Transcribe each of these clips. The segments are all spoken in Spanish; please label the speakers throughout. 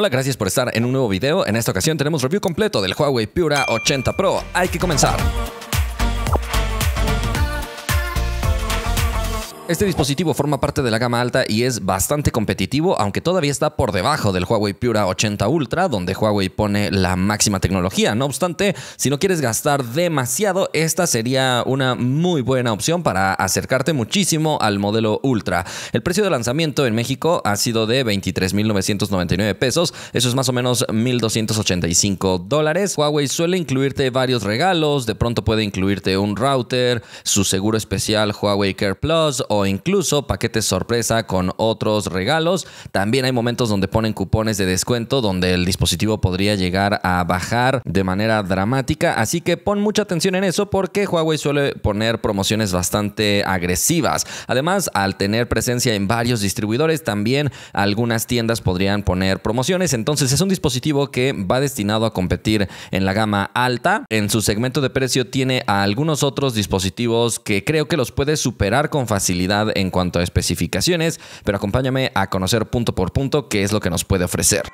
Speaker 1: Hola, gracias por estar en un nuevo video. En esta ocasión tenemos review completo del Huawei Pura 80 Pro. Hay que comenzar. Este dispositivo forma parte de la gama alta y es bastante competitivo, aunque todavía está por debajo del Huawei Pura 80 Ultra, donde Huawei pone la máxima tecnología. No obstante, si no quieres gastar demasiado, esta sería una muy buena opción para acercarte muchísimo al modelo Ultra. El precio de lanzamiento en México ha sido de 23,999 pesos. Eso es más o menos $1,285. Huawei suele incluirte varios regalos. De pronto puede incluirte un router, su seguro especial Huawei Care Plus o incluso paquetes sorpresa con otros regalos. También hay momentos donde ponen cupones de descuento donde el dispositivo podría llegar a bajar de manera dramática, así que pon mucha atención en eso porque Huawei suele poner promociones bastante agresivas. Además, al tener presencia en varios distribuidores, también algunas tiendas podrían poner promociones. Entonces es un dispositivo que va destinado a competir en la gama alta. En su segmento de precio tiene a algunos otros dispositivos que creo que los puede superar con facilidad en cuanto a especificaciones, pero acompáñame a conocer punto por punto qué es lo que nos puede ofrecer.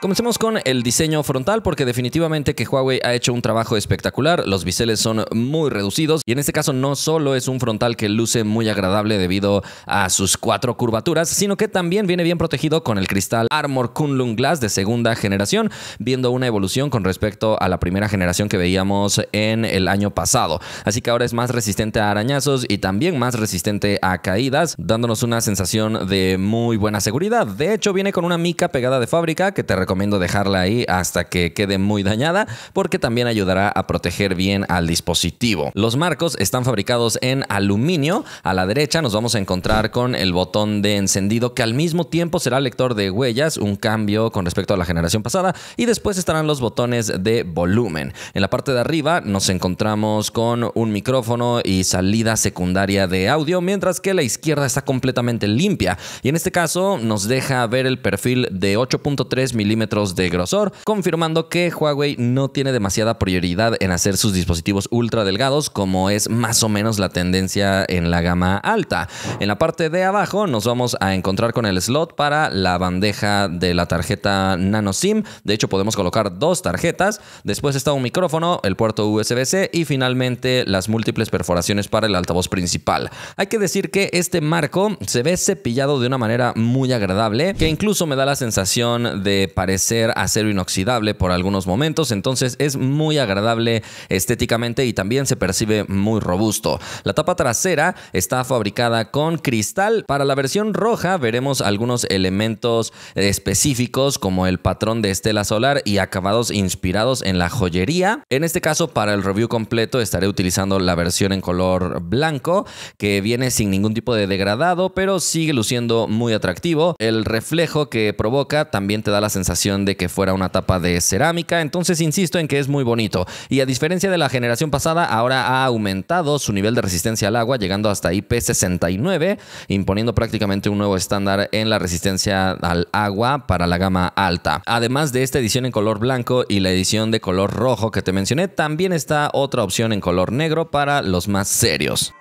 Speaker 1: Comencemos con el diseño frontal porque definitivamente que Huawei ha hecho un trabajo espectacular. Los biseles son muy reducidos y en este caso no solo es un frontal que luce muy agradable debido a sus 4 curvaturas, sino que también viene bien protegido con el cristal Armor Kunlun Glass de segunda generación, viendo una evolución con respecto a la primera generación que veíamos en el año pasado. Así que ahora es más resistente a arañazos y también más resistente a caídas, dándonos una sensación de muy buena seguridad. De hecho, viene con una mica pegada de fábrica que te recomiendo dejarla ahí hasta que quede muy dañada porque también ayudará a proteger bien al dispositivo. Los marcos están fabricados en aluminio. A la derecha nos vamos a encontrar con el botón de encendido que al mismo tiempo será lector de huellas, un cambio con respecto a la generación pasada, y después estarán los botones de volumen. En la parte de arriba nos encontramos con un micrófono y salida secundaria de audio, mientras que la izquierda está completamente limpia y en este caso nos deja ver el perfil de 8.3 milímetros de grosor, confirmando que Huawei no tiene demasiada prioridad en hacer sus dispositivos ultra delgados, como es más o menos la tendencia en la gama alta. En la parte de abajo nos vamos a encontrar con el slot para la bandeja de la tarjeta Nano SIM. De hecho, podemos colocar 2 tarjetas. Después está un micrófono, el puerto USB-C y finalmente las múltiples perforaciones para el altavoz principal. Hay que decir que este marco se ve cepillado de una manera muy agradable, que incluso me da la sensación de parecer acero inoxidable por algunos momentos, entonces es muy agradable estéticamente y también se percibe muy robusto. La tapa trasera está fabricada con cristal. Para la versión roja veremos algunos elementos específicos como el patrón de estela solar y acabados inspirados en la joyería. En este caso, para el review completo estaré utilizando la versión en color blanco que viene sin ningún tipo de degradado, pero sigue luciendo muy atractivo. El reflejo que provoca también te da la sensación de que fuera una tapa de cerámica, entonces insisto en que es muy bonito y a diferencia de la generación pasada ahora ha aumentado su nivel de resistencia al agua llegando hasta IP69, imponiendo prácticamente un nuevo estándar en la resistencia al agua para la gama alta. Además de esta edición en color blanco y la edición de color rojo que te mencioné, también está otra opción en color negro para los más serios.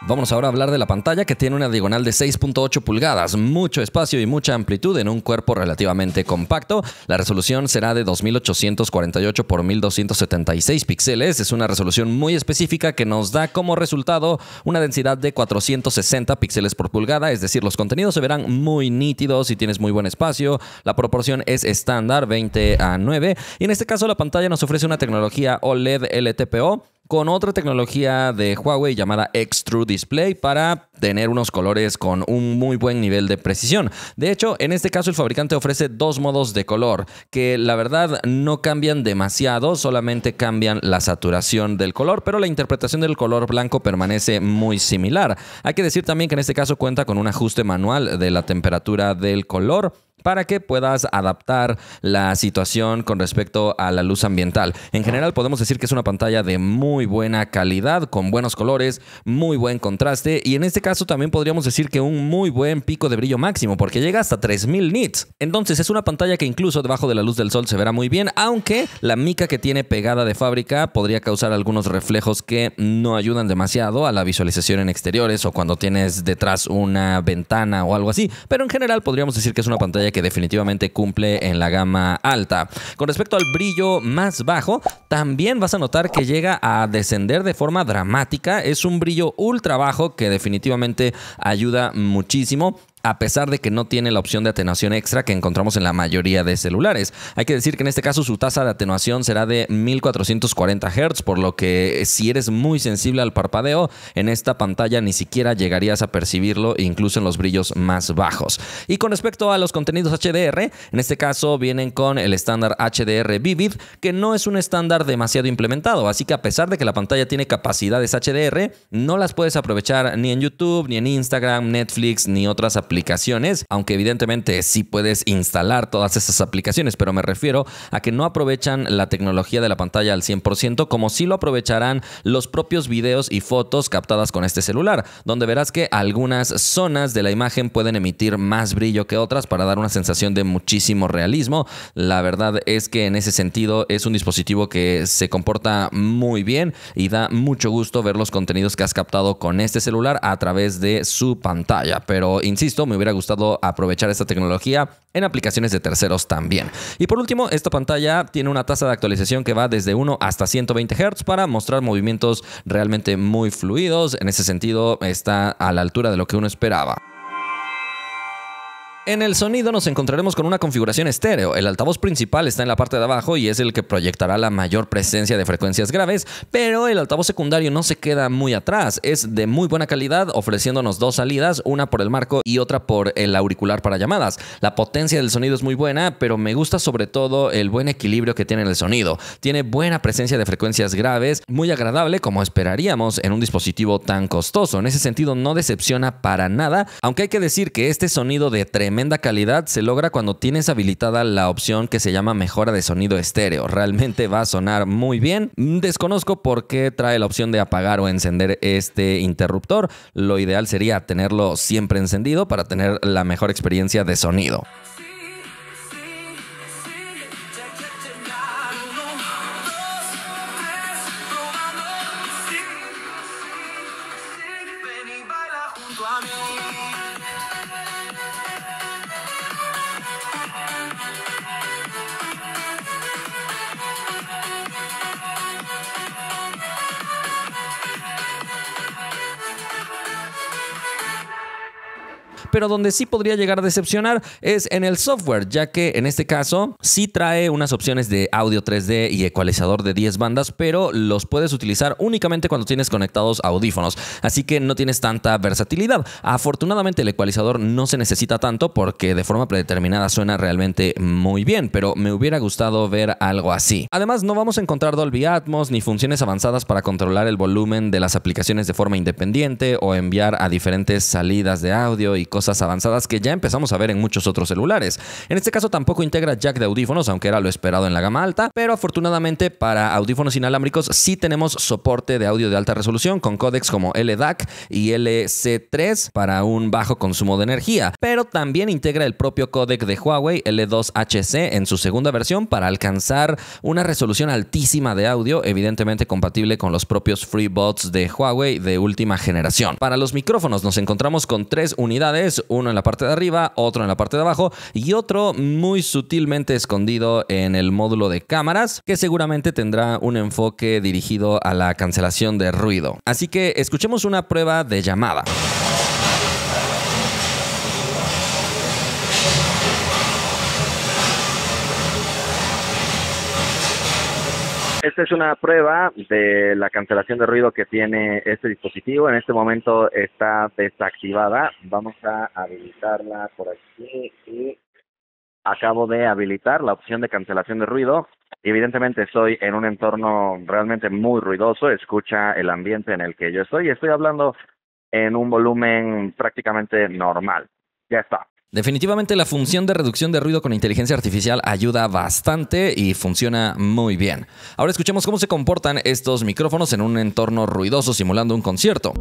Speaker 1: Vamos ahora a hablar de la pantalla, que tiene una diagonal de 6.8 pulgadas, mucho espacio y mucha amplitud en un cuerpo relativamente compacto. La resolución será de 2848 por 1276 píxeles. Es una resolución muy específica que nos da como resultado una densidad de 460 píxeles por pulgada, es decir, los contenidos se verán muy nítidos y tienes muy buen espacio. La proporción es estándar 20:9 y en este caso la pantalla nos ofrece una tecnología OLED LTPO con otra tecnología de Huawei llamada X-True Display para tener unos colores con un muy buen nivel de precisión. De hecho, en este caso el fabricante ofrece 2 modos de color que la verdad no cambian demasiado, solamente cambian la saturación del color, pero la interpretación del color blanco permanece muy similar. Hay que decir también que en este caso cuenta con un ajuste manual de la temperatura del color. para que puedas adaptar la situación con respecto a la luz ambiental. En general podemos decir que es una pantalla de muy buena calidad, con buenos colores, muy buen contraste y en este caso también podríamos decir que un muy buen pico de brillo máximo porque llega hasta 3000 nits. Entonces es una pantalla que incluso debajo de la luz del sol se verá muy bien, aunque la mica que tiene pegada de fábrica podría causar algunos reflejos que no ayudan demasiado a la visualización en exteriores o cuando tienes detrás una ventana o algo así, pero en general podríamos decir que es una pantalla que definitivamente cumple en la gama alta. Con respecto al brillo más bajo, también vas a notar que llega a descender de forma dramática. Es un brillo ultra bajo que definitivamente ayuda muchísimo, a pesar de que no tiene la opción de atenuación extra que encontramos en la mayoría de celulares. Hay que decir que en este caso su tasa de atenuación será de 1440 Hz, por lo que si eres muy sensible al parpadeo, en esta pantalla ni siquiera llegarías a percibirlo, incluso en los brillos más bajos. Y con respecto a los contenidos HDR, en este caso vienen con el estándar HDR Vivid, que no es un estándar demasiado implementado, así que a pesar de que la pantalla tiene capacidades HDR, no las puedes aprovechar ni en YouTube, ni en Instagram, Netflix, ni otras aplicaciones, aunque evidentemente sí puedes instalar todas esas aplicaciones, pero me refiero a que no aprovechan la tecnología de la pantalla al 100%, como sí lo aprovecharán los propios videos y fotos captadas con este celular, donde verás que algunas zonas de la imagen pueden emitir más brillo que otras para dar una sensación de muchísimo realismo. La verdad es que en ese sentido es un dispositivo que se comporta muy bien y da mucho gusto ver los contenidos que has captado con este celular a través de su pantalla, pero insisto, me hubiera gustado aprovechar esta tecnología en aplicaciones de terceros también. Y por último, esta pantalla tiene una tasa de actualización que va desde 1 hasta 120 Hz para mostrar movimientos realmente muy fluidos. En ese sentido, está a la altura de lo que uno esperaba. En el sonido nos encontraremos con una configuración estéreo. El altavoz principal está en la parte de abajo y es el que proyectará la mayor presencia de frecuencias graves, pero el altavoz secundario no se queda muy atrás. Es de muy buena calidad, ofreciéndonos dos salidas, una por el marco y otra por el auricular para llamadas. La potencia del sonido es muy buena, pero me gusta sobre todo el buen equilibrio que tiene el sonido. Tiene buena presencia de frecuencias graves, muy agradable como esperaríamos en un dispositivo tan costoso. En ese sentido no decepciona para nada, aunque hay que decir que este sonido de tremenda calidad se logra cuando tienes habilitada la opción que se llama mejora de sonido estéreo. Realmente va a sonar muy bien. Desconozco por qué trae la opción de apagar o encender este interruptor. Lo ideal sería tenerlo siempre encendido para tener la mejor experiencia de sonido. Pero donde sí podría llegar a decepcionar es en el software, ya que en este caso sí trae unas opciones de audio 3D y ecualizador de 10 bandas, pero los puedes utilizar únicamente cuando tienes conectados audífonos, así que no tienes tanta versatilidad. Afortunadamente el ecualizador no se necesita tanto porque de forma predeterminada suena realmente muy bien, pero me hubiera gustado ver algo así. Además, no vamos a encontrar Dolby Atmos ni funciones avanzadas para controlar el volumen de las aplicaciones de forma independiente o enviar a diferentes salidas de audio y cosas avanzadas que ya empezamos a ver en muchos otros celulares. En este caso tampoco integra jack de audífonos, aunque era lo esperado en la gama alta, pero afortunadamente para audífonos inalámbricos sí tenemos soporte de audio de alta resolución con códecs como LDAC y LC3 para un bajo consumo de energía, pero también integra el propio códec de Huawei L2HC en su segunda versión para alcanzar una resolución altísima de audio, evidentemente compatible con los propios FreeBuds de Huawei de última generación. Para los micrófonos nos encontramos con 3 unidades, uno en la parte de arriba, otro en la parte de abajo y otro muy sutilmente escondido en el módulo de cámaras, que seguramente tendrá un enfoque dirigido a la cancelación de ruido. Así que escuchemos una prueba de llamada.
Speaker 2: Esta es una prueba de la cancelación de ruido que tiene este dispositivo. En este momento está desactivada. Vamos a habilitarla por aquí y acabo de habilitar la opción de cancelación de ruido. Evidentemente estoy en un entorno realmente muy ruidoso. Escucha el ambiente en el que yo estoy. Estoy hablando en un volumen prácticamente normal. Ya está.
Speaker 1: Definitivamente la función de reducción de ruido con inteligencia artificial ayuda bastante y funciona muy bien. Ahora escuchemos cómo se comportan estos micrófonos en un entorno ruidoso simulando un concierto.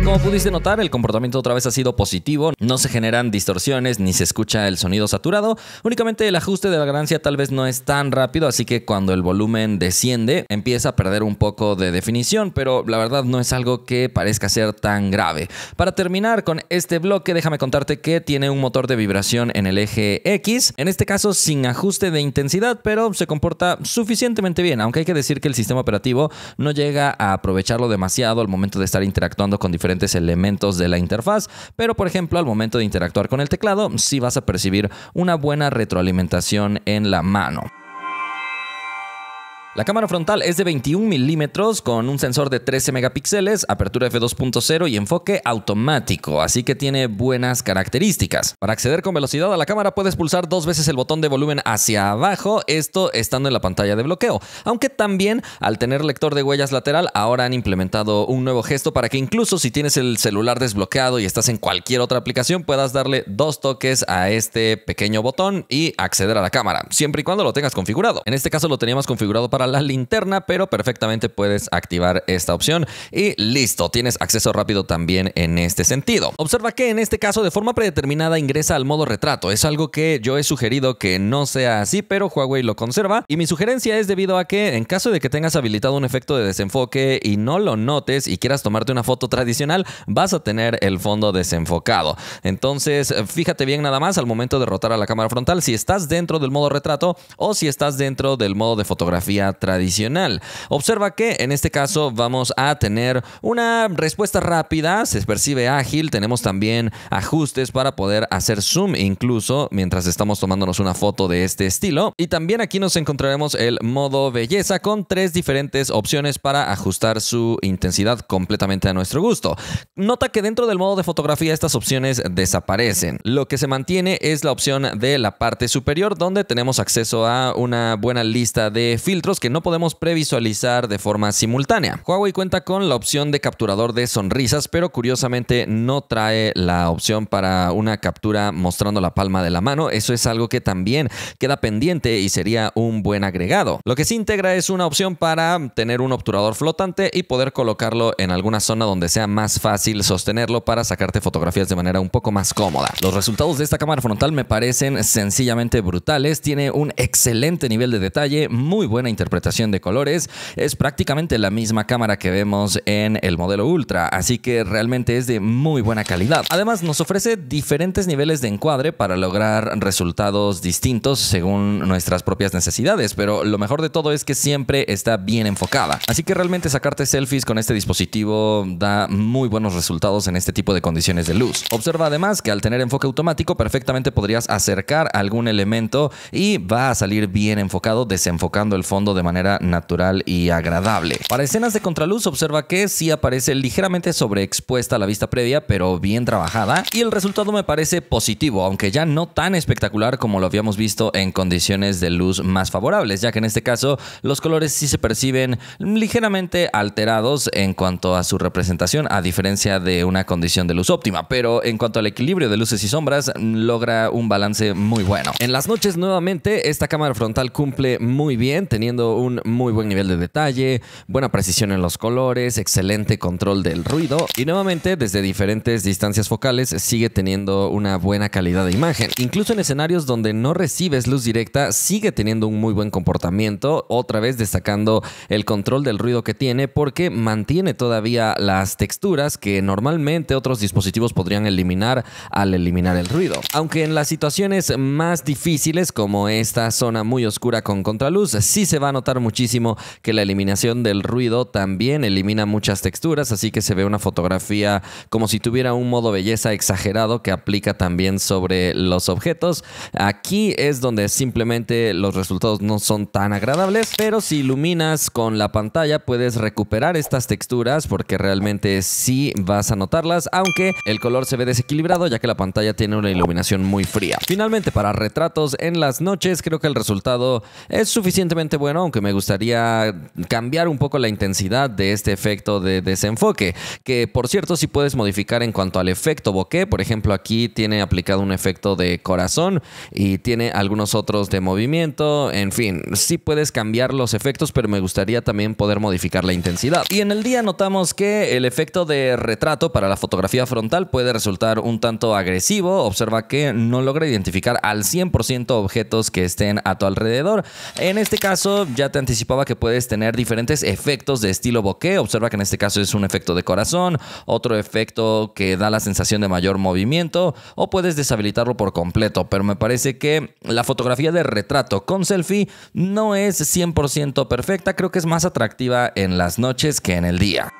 Speaker 1: Como pudiste notar, el comportamiento otra vez ha sido positivo, no se generan distorsiones ni se escucha el sonido saturado, únicamente el ajuste de la ganancia tal vez no es tan rápido, así que cuando el volumen desciende empieza a perder un poco de definición, pero la verdad no es algo que parezca ser tan grave. Para terminar con este bloque, déjame contarte que tiene un motor de vibración en el eje X, en este caso sin ajuste de intensidad, pero se comporta suficientemente bien, aunque hay que decir que el sistema operativo no llega a aprovecharlo demasiado al momento de estar interactuando con diferentes elementos de la interfaz, pero por ejemplo al momento de interactuar con el teclado sí vas a percibir una buena retroalimentación en la mano. La cámara frontal es de 21 milímetros con un sensor de 13 megapíxeles, apertura f2.0 y enfoque automático, así que tiene buenas características. Para acceder con velocidad a la cámara puedes pulsar 2 veces el botón de volumen hacia abajo, esto estando en la pantalla de bloqueo. Aunque también al tener lector de huellas lateral, ahora han implementado un nuevo gesto para que incluso si tienes el celular desbloqueado y estás en cualquier otra aplicación, puedas darle 2 toques a este pequeño botón y acceder a la cámara, siempre y cuando lo tengas configurado. En este caso lo teníamos configurado para la linterna, pero perfectamente puedes activar esta opción y listo, tienes acceso rápido también en este sentido. Observa que en este caso de forma predeterminada ingresa al modo retrato. Es algo que yo he sugerido que no sea así, pero Huawei lo conserva y mi sugerencia es debido a que en caso de que tengas habilitado un efecto de desenfoque y no lo notes y quieras tomarte una foto tradicional, vas a tener el fondo desenfocado. Entonces fíjate bien nada más al momento de rotar a la cámara frontal si estás dentro del modo retrato o si estás dentro del modo de fotografía tradicional. Observa que en este caso vamos a tener una respuesta rápida, se percibe ágil, tenemos también ajustes para poder hacer zoom incluso mientras estamos tomándonos una foto de este estilo, y también aquí nos encontraremos el modo belleza con 3 diferentes opciones para ajustar su intensidad completamente a nuestro gusto. Nota que dentro del modo de fotografía estas opciones desaparecen. Lo que se mantiene es la opción de la parte superior donde tenemos acceso a una buena lista de filtros que no podemos previsualizar de forma simultánea. Huawei cuenta con la opción de capturador de sonrisas, pero curiosamente no trae la opción para una captura mostrando la palma de la mano. Eso es algo que también queda pendiente y sería un buen agregado. Lo que sí integra es una opción para tener un obturador flotante y poder colocarlo en alguna zona donde sea más fácil sostenerlo para sacarte fotografías de manera un poco más cómoda. Los resultados de esta cámara frontal me parecen sencillamente brutales. Tiene un excelente nivel de detalle, muy buena interpretación de colores, es prácticamente la misma cámara que vemos en el modelo Ultra, así que realmente es de muy buena calidad. Además nos ofrece diferentes niveles de encuadre para lograr resultados distintos según nuestras propias necesidades, pero lo mejor de todo es que siempre está bien enfocada, así que realmente sacarte selfies con este dispositivo da muy buenos resultados en este tipo de condiciones de luz. Observa además que al tener enfoque automático perfectamente podrías acercar algún elemento y va a salir bien enfocado, desenfocando el fondo de manera natural y agradable. Para escenas de contraluz observa que sí aparece ligeramente sobreexpuesta a la vista previa, pero bien trabajada, y el resultado me parece positivo, aunque ya no tan espectacular como lo habíamos visto en condiciones de luz más favorables, ya que en este caso los colores sí se perciben ligeramente alterados en cuanto a su representación, a diferencia de una condición de luz óptima, pero en cuanto al equilibrio de luces y sombras logra un balance muy bueno. En las noches nuevamente esta cámara frontal cumple muy bien, teniendo teniendo un muy buen nivel de detalle, buena precisión en los colores, excelente control del ruido y nuevamente desde diferentes distancias focales sigue teniendo una buena calidad de imagen. Incluso en escenarios donde no recibes luz directa sigue teniendo un muy buen comportamiento, otra vez destacando el control del ruido que tiene porque mantiene todavía las texturas que normalmente otros dispositivos podrían eliminar al eliminar el ruido. Aunque en las situaciones más difíciles como esta zona muy oscura con contraluz, sí se va a notar muchísimo que la eliminación del ruido también elimina muchas texturas, así que se ve una fotografía como si tuviera un modo belleza exagerado que aplica también sobre los objetos. Aquí es donde simplemente los resultados no son tan agradables, pero si iluminas con la pantalla puedes recuperar estas texturas porque realmente sí vas a notarlas, aunque el color se ve desequilibrado ya que la pantalla tiene una iluminación muy fría. Finalmente, para retratos en las noches, creo que el resultado es suficientemente bueno, aunque me gustaría cambiar un poco la intensidad de este efecto de desenfoque, que por cierto sí puedes modificar en cuanto al efecto bokeh. Por ejemplo, aquí tiene aplicado un efecto de corazón y tiene algunos otros de movimiento. En fin, sí puedes cambiar los efectos, pero me gustaría también poder modificar la intensidad. Y en el día notamos que el efecto de retrato para la fotografía frontal puede resultar un tanto agresivo. Observa que no logra identificar al 100% objetos que estén a tu alrededor. En este caso ya te anticipaba que puedes tener diferentes efectos de estilo bokeh. Observa que en este caso es un efecto de corazón, otro efecto que da la sensación de mayor movimiento, o puedes deshabilitarlo por completo, pero me parece que la fotografía de retrato con selfie no es 100% perfecta. Creo que es más atractiva en las noches que en el día.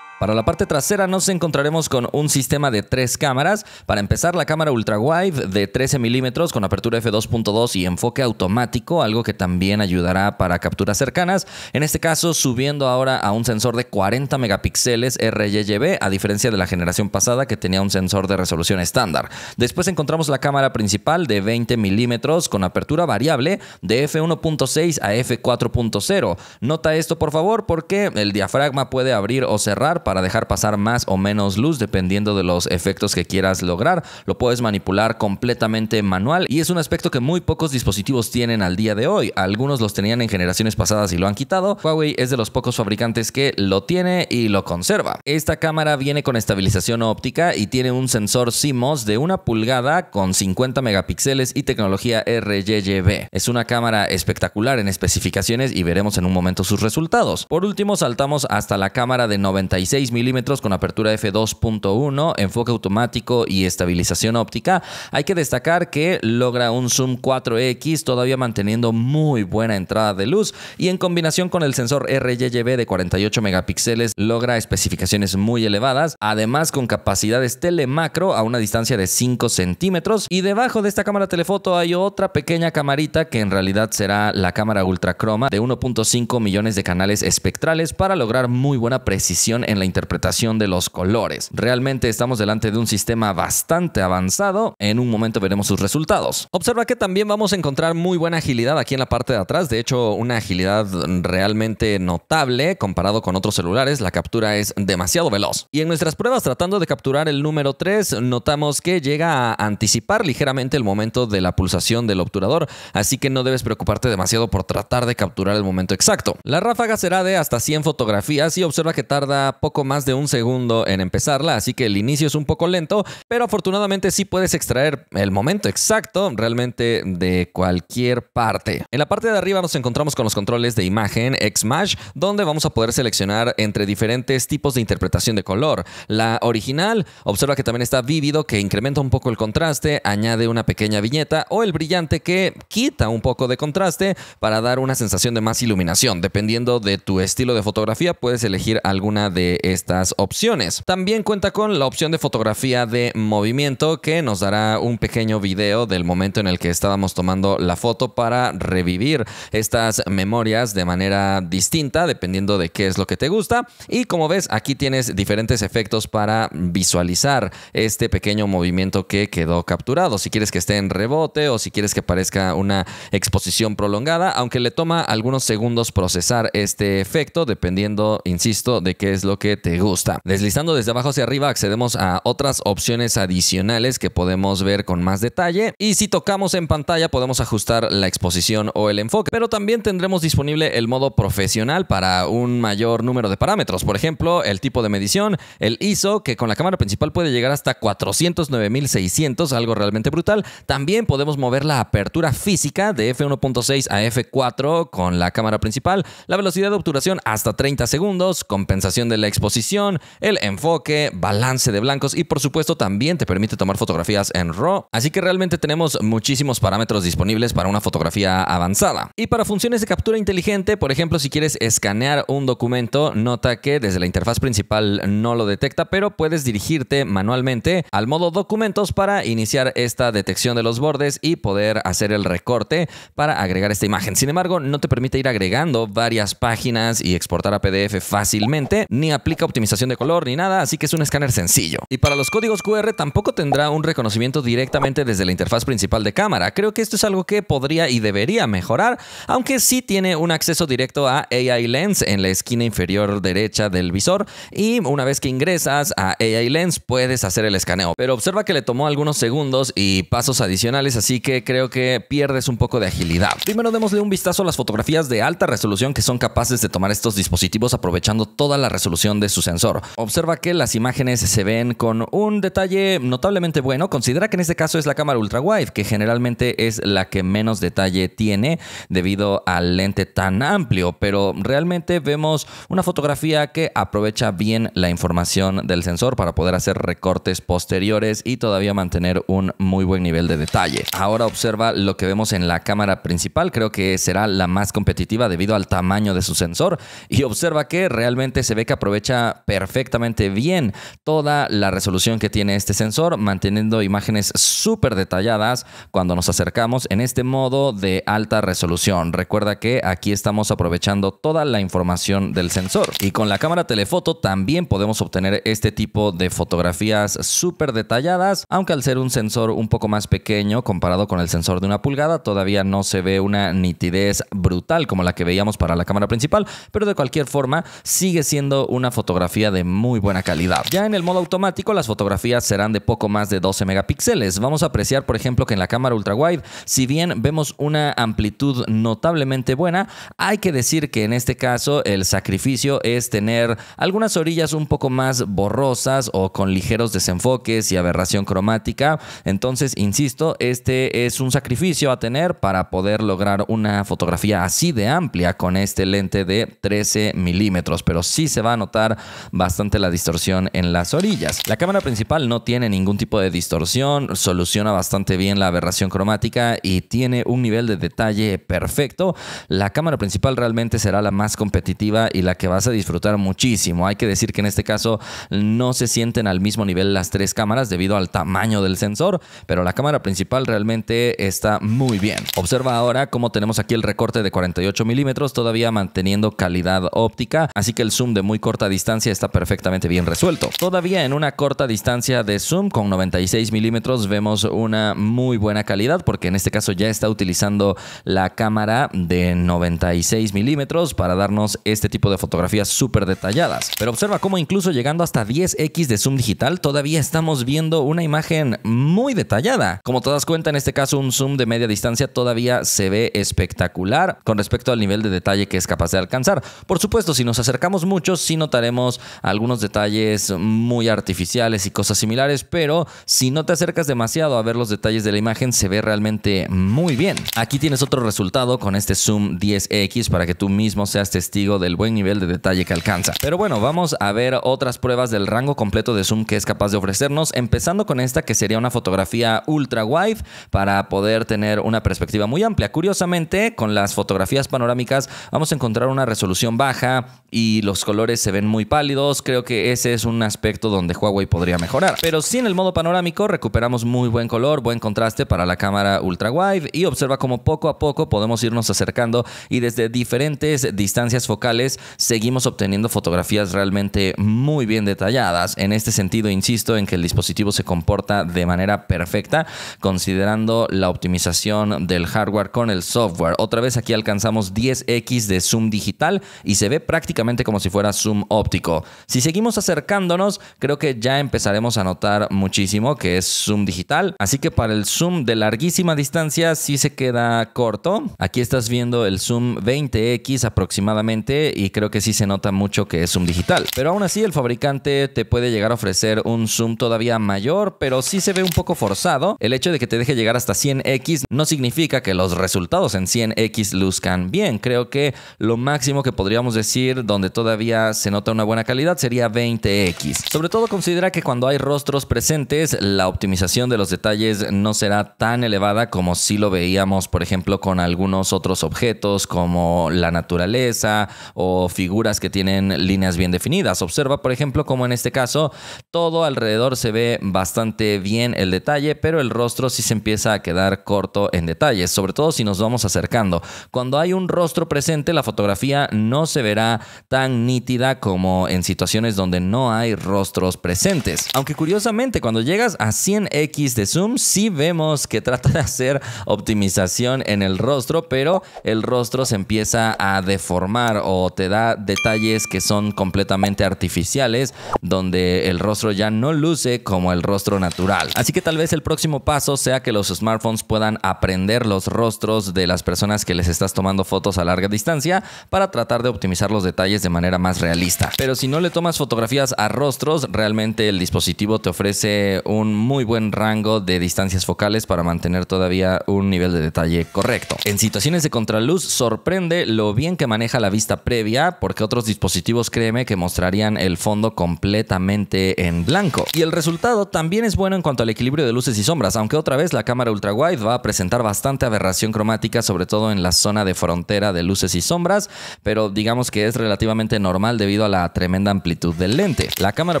Speaker 1: Para la parte trasera nos encontraremos con un sistema de 3 cámaras. Para empezar, la cámara ultra wide de 13 milímetros con apertura f2.2 y enfoque automático, algo que también ayudará para capturas cercanas. En este caso, subiendo ahora a un sensor de 40 megapíxeles RGB, a diferencia de la generación pasada que tenía un sensor de resolución estándar. Después encontramos la cámara principal de 20 milímetros con apertura variable de f1.6 a f4.0. Nota esto por favor porque el diafragma puede abrir o cerrar para dejar pasar más o menos luz dependiendo de los efectos que quieras lograr. Lo puedes manipular completamente manual y es un aspecto que muy pocos dispositivos tienen al día de hoy. Algunos los tenían en generaciones pasadas y lo han quitado. Huawei es de los pocos fabricantes que lo tiene y lo conserva. Esta cámara viene con estabilización óptica y tiene un sensor CMOS de 1 pulgada con 50 megapíxeles y tecnología RGB. Es una cámara espectacular en especificaciones y veremos en un momento sus resultados. Por último, saltamos hasta la cámara de 96 milímetros con apertura f2.1, enfoque automático y estabilización óptica. Hay que destacar que logra un zoom 4x, todavía manteniendo muy buena entrada de luz, y en combinación con el sensor RGB de 48 megapíxeles logra especificaciones muy elevadas, además con capacidades telemacro a una distancia de 5 centímetros. Y debajo de esta cámara telefoto hay otra pequeña camarita que en realidad será la cámara ultra croma de 1.5 millones de canales espectrales para lograr muy buena precisión en la interpretación de los colores. Realmente estamos delante de un sistema bastante avanzado. En un momento veremos sus resultados. Observa que también vamos a encontrar muy buena agilidad aquí en la parte de atrás. De hecho, una agilidad realmente notable comparado con otros celulares. La captura es demasiado veloz. Y en nuestras pruebas tratando de capturar el número 3, notamos que llega a anticipar ligeramente el momento de la pulsación del obturador, así que no debes preocuparte demasiado por tratar de capturar el momento exacto. La ráfaga será de hasta 100 fotografías y observa que tarda poco más de un segundo en empezarla, así que el inicio es un poco lento, pero afortunadamente sí puedes extraer el momento exacto realmente de cualquier parte. En la parte de arriba nos encontramos con los controles de imagen XMash, donde vamos a poder seleccionar entre diferentes tipos de interpretación de color. La original, observa que también está vívido, que incrementa un poco el contraste, añade una pequeña viñeta, o el brillante, que quita un poco de contraste para dar una sensación de más iluminación. Dependiendo de tu estilo de fotografía, puedes elegir alguna de estas opciones. También cuenta con la opción de fotografía de movimiento, que nos dará un pequeño video del momento en el que estábamos tomando la foto para revivir estas memorias de manera distinta dependiendo de qué es lo que te gusta. Y como ves, aquí tienes diferentes efectos para visualizar este pequeño movimiento que quedó capturado. Si quieres que esté en rebote o si quieres que parezca una exposición prolongada, aunque le toma algunos segundos procesar este efecto dependiendo, insisto, de qué es lo que que te gusta. Deslizando desde abajo hacia arriba accedemos a otras opciones adicionales que podemos ver con más detalle, y si tocamos en pantalla podemos ajustar la exposición o el enfoque, pero también tendremos disponible el modo profesional para un mayor número de parámetros. Por ejemplo, el tipo de medición, el ISO, que con la cámara principal puede llegar hasta 409.600, algo realmente brutal. También podemos mover la apertura física de f1.6 a f4 con la cámara principal, la velocidad de obturación hasta 30 segundos, compensación de la exposición, el enfoque, balance de blancos y por supuesto también te permite tomar fotografías en RAW. Así que realmente tenemos muchísimos parámetros disponibles para una fotografía avanzada. Y para funciones de captura inteligente, por ejemplo, si quieres escanear un documento, nota que desde la interfaz principal no lo detecta, pero puedes dirigirte manualmente al modo documentos para iniciar esta detección de los bordes y poder hacer el recorte para agregar esta imagen. Sin embargo, no te permite ir agregando varias páginas y exportar a PDF fácilmente, ni aplica optimización de color ni nada, así que es un escáner sencillo. Y para los códigos QR tampoco tendrá un reconocimiento directamente desde la interfaz principal de cámara. Creo que esto es algo que podría y debería mejorar, aunque sí tiene un acceso directo a AI Lens en la esquina inferior derecha del visor, y una vez que ingresas a AI Lens puedes hacer el escaneo. Pero observa que le tomó algunos segundos y pasos adicionales, así que creo que pierdes un poco de agilidad. Primero démosle un vistazo a las fotografías de alta resolución que son capaces de tomar estos dispositivos aprovechando toda la resolución de su sensor. Observa que las imágenes se ven con un detalle notablemente bueno. Considera que en este caso es la cámara ultra wide, que generalmente es la que menos detalle tiene debido al lente tan amplio, pero realmente vemos una fotografía que aprovecha bien la información del sensor para poder hacer recortes posteriores y todavía mantener un muy buen nivel de detalle. Ahora observa lo que vemos en la cámara principal, creo que será la más competitiva debido al tamaño de su sensor, y observa que realmente se ve que aprovecha perfectamente bien toda la resolución que tiene este sensor, manteniendo imágenes súper detalladas cuando nos acercamos en este modo de alta resolución. Recuerda que aquí estamos aprovechando toda la información del sensor, y con la cámara telefoto también podemos obtener este tipo de fotografías súper detalladas, aunque al ser un sensor un poco más pequeño comparado con el sensor de 1 pulgada todavía no se ve una nitidez brutal como la que veíamos para la cámara principal, pero de cualquier forma sigue siendo una fotografía de muy buena calidad. Ya en el modo automático las fotografías serán de poco más de 12 megapíxeles. Vamos a apreciar por ejemplo que en la cámara ultra wide, si bien vemos una amplitud notablemente buena, hay que decir que en este caso el sacrificio es tener algunas orillas un poco más borrosas o con ligeros desenfoques y aberración cromática. Entonces, insisto, este es un sacrificio a tener para poder lograr una fotografía así de amplia con este lente de 13 milímetros, pero sí se va a notar bastante la distorsión en las orillas. La cámara principal no tiene ningún tipo de distorsión, soluciona bastante bien la aberración cromática y tiene un nivel de detalle perfecto. La cámara principal realmente será la más competitiva y la que vas a disfrutar muchísimo. Hay que decir que en este caso no se sienten al mismo nivel las tres cámaras debido al tamaño del sensor, pero la cámara principal realmente está muy bien. Observa ahora cómo tenemos aquí el recorte de 48 milímetros, todavía manteniendo calidad óptica, así que el zoom de muy corta distancia está perfectamente bien resuelto. Todavía en una corta distancia de zoom con 96 milímetros vemos una muy buena calidad, porque en este caso ya está utilizando la cámara de 96 milímetros para darnos este tipo de fotografías súper detalladas. Pero observa cómo incluso llegando hasta 10x de zoom digital todavía estamos viendo una imagen muy detallada. Como te das cuenta, en este caso un zoom de media distancia todavía se ve espectacular con respecto al nivel de detalle que es capaz de alcanzar. Por supuesto, si nos acercamos mucho sí notaremos algunos detalles muy artificiales y cosas similares, pero si no te acercas demasiado a ver los detalles de la imagen se ve realmente muy bien. Aquí tienes otro resultado con este zoom 10x para que tú mismo seas testigo del buen nivel de detalle que alcanza. Pero bueno, vamos a ver otras pruebas del rango completo de zoom que es capaz de ofrecernos, empezando con esta que sería una fotografía ultra wide para poder tener una perspectiva muy amplia. Curiosamente, con las fotografías panorámicas vamos a encontrar una resolución baja y los colores se ven muy pálidos. Creo que ese es un aspecto donde Huawei podría mejorar. Pero sí, en el modo panorámico recuperamos muy buen color, buen contraste para la cámara ultra wide, y observa cómo poco a poco podemos irnos acercando y desde diferentes distancias focales seguimos obteniendo fotografías realmente muy bien detalladas. En este sentido, insisto en que el dispositivo se comporta de manera perfecta considerando la optimización del hardware con el software. Otra vez aquí alcanzamos 10x de zoom digital y se ve prácticamente como si fuera zoom óptico. óptico. Si seguimos acercándonos, creo que ya empezaremos a notar muchísimo que es zoom digital, así que para el zoom de larguísima distancia sí se queda corto. Aquí estás viendo el zoom 20x aproximadamente y creo que sí se nota mucho que es zoom digital, pero aún así el fabricante te puede llegar a ofrecer un zoom todavía mayor, pero sí se ve un poco forzado. El hecho de que te deje llegar hasta 100x no significa que los resultados en 100x luzcan bien. Creo que lo máximo que podríamos decir donde todavía se nota una buena calidad sería 20x. Sobre todo considera que cuando hay rostros presentes, la optimización de los detalles no será tan elevada como si lo veíamos, por ejemplo, con algunos otros objetos como la naturaleza o figuras que tienen líneas bien definidas. Observa, por ejemplo, como en este caso, todo alrededor se ve bastante bien el detalle, pero el rostro sí se empieza a quedar corto en detalles, sobre todo si nos vamos acercando. Cuando hay un rostro presente, la fotografía no se verá tan nítida como en situaciones donde no hay rostros presentes. Aunque curiosamente, cuando llegas a 100x de zoom, sí vemos que trata de hacer optimización en el rostro, pero el rostro se empieza a deformar o te da detalles que son completamente artificiales, donde el rostro ya no luce como el rostro natural. Así que tal vez el próximo paso sea que los smartphones puedan aprender los rostros de las personas que les estás tomando fotos a larga distancia para tratar de optimizar los detalles de manera más realista. Pero si no le tomas fotografías a rostros, realmente el dispositivo te ofrece un muy buen rango de distancias focales para mantener todavía un nivel de detalle correcto. En situaciones de contraluz sorprende lo bien que maneja la vista previa, porque otros dispositivos, créeme, que mostrarían el fondo completamente en blanco. Y el resultado también es bueno en cuanto al equilibrio de luces y sombras, aunque otra vez la cámara ultra wide va a presentar bastante aberración cromática, sobre todo en la zona de frontera de luces y sombras, pero digamos que es relativamente normal debido a la tremenda amplitud del lente. La cámara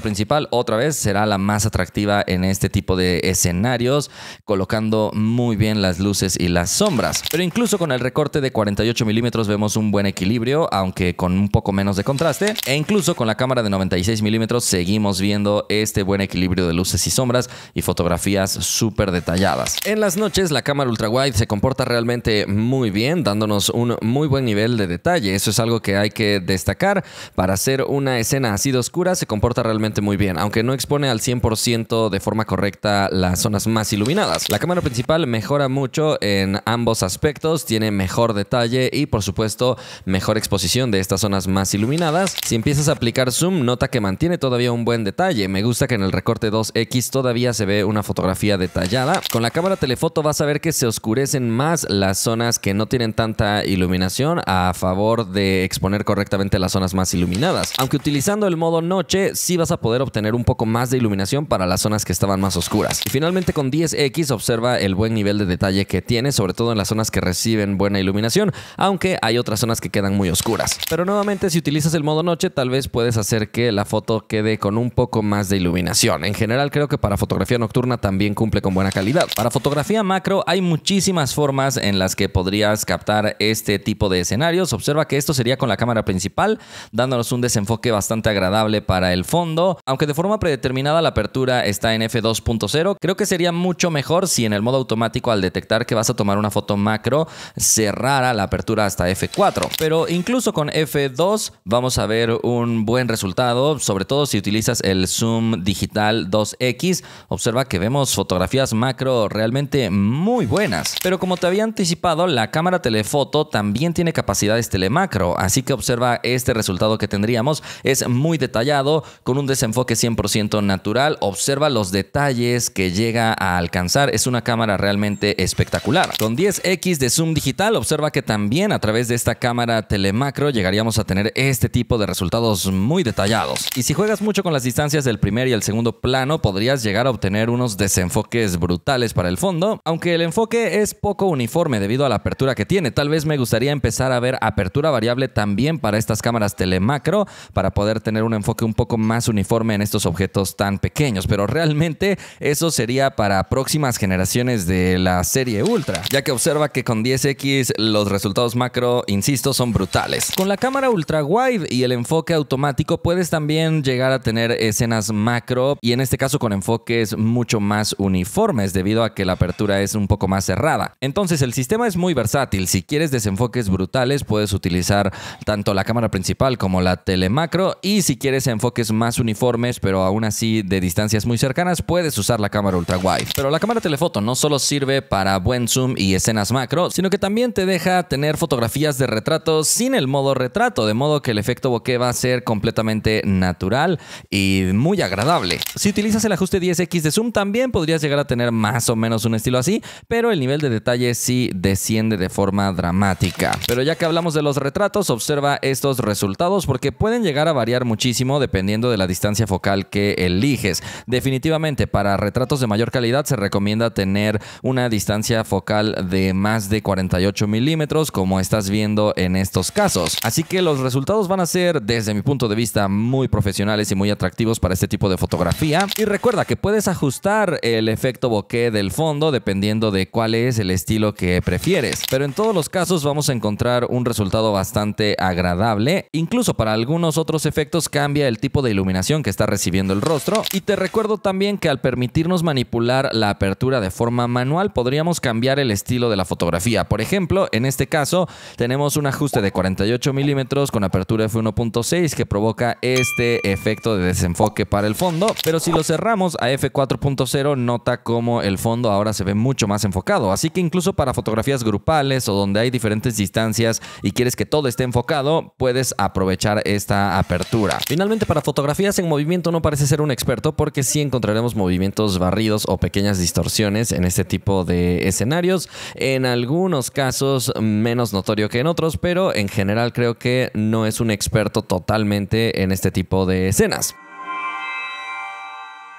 Speaker 1: principal otra vez será la más atractiva en este tipo de escenarios, colocando muy bien las luces y las sombras. Pero incluso con el recorte de 48 milímetros vemos un buen equilibrio, aunque con un poco menos de contraste, e incluso con la cámara de 96 milímetros seguimos viendo este buen equilibrio de luces y sombras y fotografías súper detalladas. En las noches la cámara ultra wide se comporta realmente muy bien, dándonos un muy buen nivel de detalle. Eso es algo que hay que destacar. Para hacer una escena así de oscura se comporta realmente muy bien, aunque no expone al 100% de forma correcta las zonas más iluminadas. La cámara principal mejora mucho en ambos aspectos, tiene mejor detalle y por supuesto mejor exposición de estas zonas más iluminadas. Si empiezas a aplicar zoom, nota que mantiene todavía un buen detalle. Me gusta que en el recorte 2x todavía se ve una fotografía detallada. Con la cámara telefoto vas a ver que se oscurecen más las zonas que no tienen tanta iluminación a favor de exponer correctamente las zonas más iluminadas. Aunque utilizando el modo noche sí vas a poder obtener un poco más de iluminación para las zonas que estaban más oscuras. Y finalmente con 10x observa el buen nivel de detalle que tiene, sobre todo en las zonas que reciben buena iluminación, aunque hay otras zonas que quedan muy oscuras. Pero nuevamente, si utilizas el modo noche, tal vez puedes hacer que la foto quede con un poco más de iluminación. En general, creo que para fotografía nocturna también cumple con buena calidad. Para fotografía macro hay muchísimas formas en las que podrías captar este tipo de escenarios. Observa que esto sería con la cámara principal, dándonos un desenfoque bastante agradable para el fondo. Aunque de forma predeterminada la apertura está en f2.0, creo que sería mucho mejor si en el modo automático, al detectar que vas a tomar una foto macro, cerrara la apertura hasta f4. Pero incluso con f2 vamos a ver un buen resultado, sobre todo si utilizas el zoom digital 2x. Observa que vemos fotografías macro realmente muy buenas. Pero como te había anticipado, la cámara telefoto también tiene capacidades telemacro, así que observa este resultado que tendríamos. Es muy detallado, con un desenfoque 100% natural. Observa los detalles que llega a alcanzar. Es una cámara realmente espectacular. Con 10x de zoom digital, observa que también a través de esta cámara telemacro llegaríamos a tener este tipo de resultados muy detallados. Y si juegas mucho con las distancias del primer y el segundo plano, podrías llegar a obtener unos desenfoques brutales para el fondo, aunque el enfoque es poco uniforme debido a la apertura que tiene. Tal vez me gustaría empezar a ver apertura variable también para estas cámaras telemacro, para poder tener un enfoque un poco más uniforme en estos objetos tan pequeños, pero realmente eso sería para próximas generaciones de la serie Ultra, ya que observa que con 10x los resultados macro, insisto, son brutales. Con la cámara ultra wide y el enfoque automático puedes también llegar a tener escenas macro, y en este caso con enfoques mucho más uniformes debido a que la apertura es un poco más cerrada. Entonces el sistema es muy versátil. Si quieres desenfoques brutales, puedes utilizar tanto la cámara principal como la doble macro, y si quieres enfoques más uniformes pero aún así de distancias muy cercanas, puedes usar la cámara ultra wide. Pero la cámara telefoto no solo sirve para buen zoom y escenas macro, sino que también te deja tener fotografías de retratos sin el modo retrato, de modo que el efecto bokeh va a ser completamente natural y muy agradable. Si utilizas el ajuste 10x de zoom, también podrías llegar a tener más o menos un estilo así, pero el nivel de detalle sí desciende de forma dramática. Pero ya que hablamos de los retratos, observa estos resultados porque pueden llegar a variar muchísimo dependiendo de la distancia focal que eliges. Definitivamente, para retratos de mayor calidad se recomienda tener una distancia focal de más de 48 milímetros, como estás viendo en estos casos. Así que los resultados van a ser, desde mi punto de vista, muy profesionales y muy atractivos para este tipo de fotografía. Y recuerda que puedes ajustar el efecto bokeh del fondo dependiendo de cuál es el estilo que prefieres. Pero en todos los casos vamos a encontrar un resultado bastante agradable. Incluso para algunos otros efectos cambia el tipo de iluminación que está recibiendo el rostro. Y te recuerdo también que al permitirnos manipular la apertura de forma manual, podríamos cambiar el estilo de la fotografía. Por ejemplo, en este caso tenemos un ajuste de 48 milímetros con apertura f1.6 que provoca este efecto de desenfoque para el fondo, pero si lo cerramos a f4.0, nota cómo el fondo ahora se ve mucho más enfocado. Así que incluso para fotografías grupales o donde hay diferentes distancias y quieres que todo esté enfocado, puedes aprovechar esta apertura. Finalmente, para fotografías en movimiento no parece ser un experto, porque sí encontraremos movimientos barridos o pequeñas distorsiones en este tipo de escenarios. En algunos casos menos notorio que en otros, pero en general creo que no es un experto totalmente en este tipo de escenas.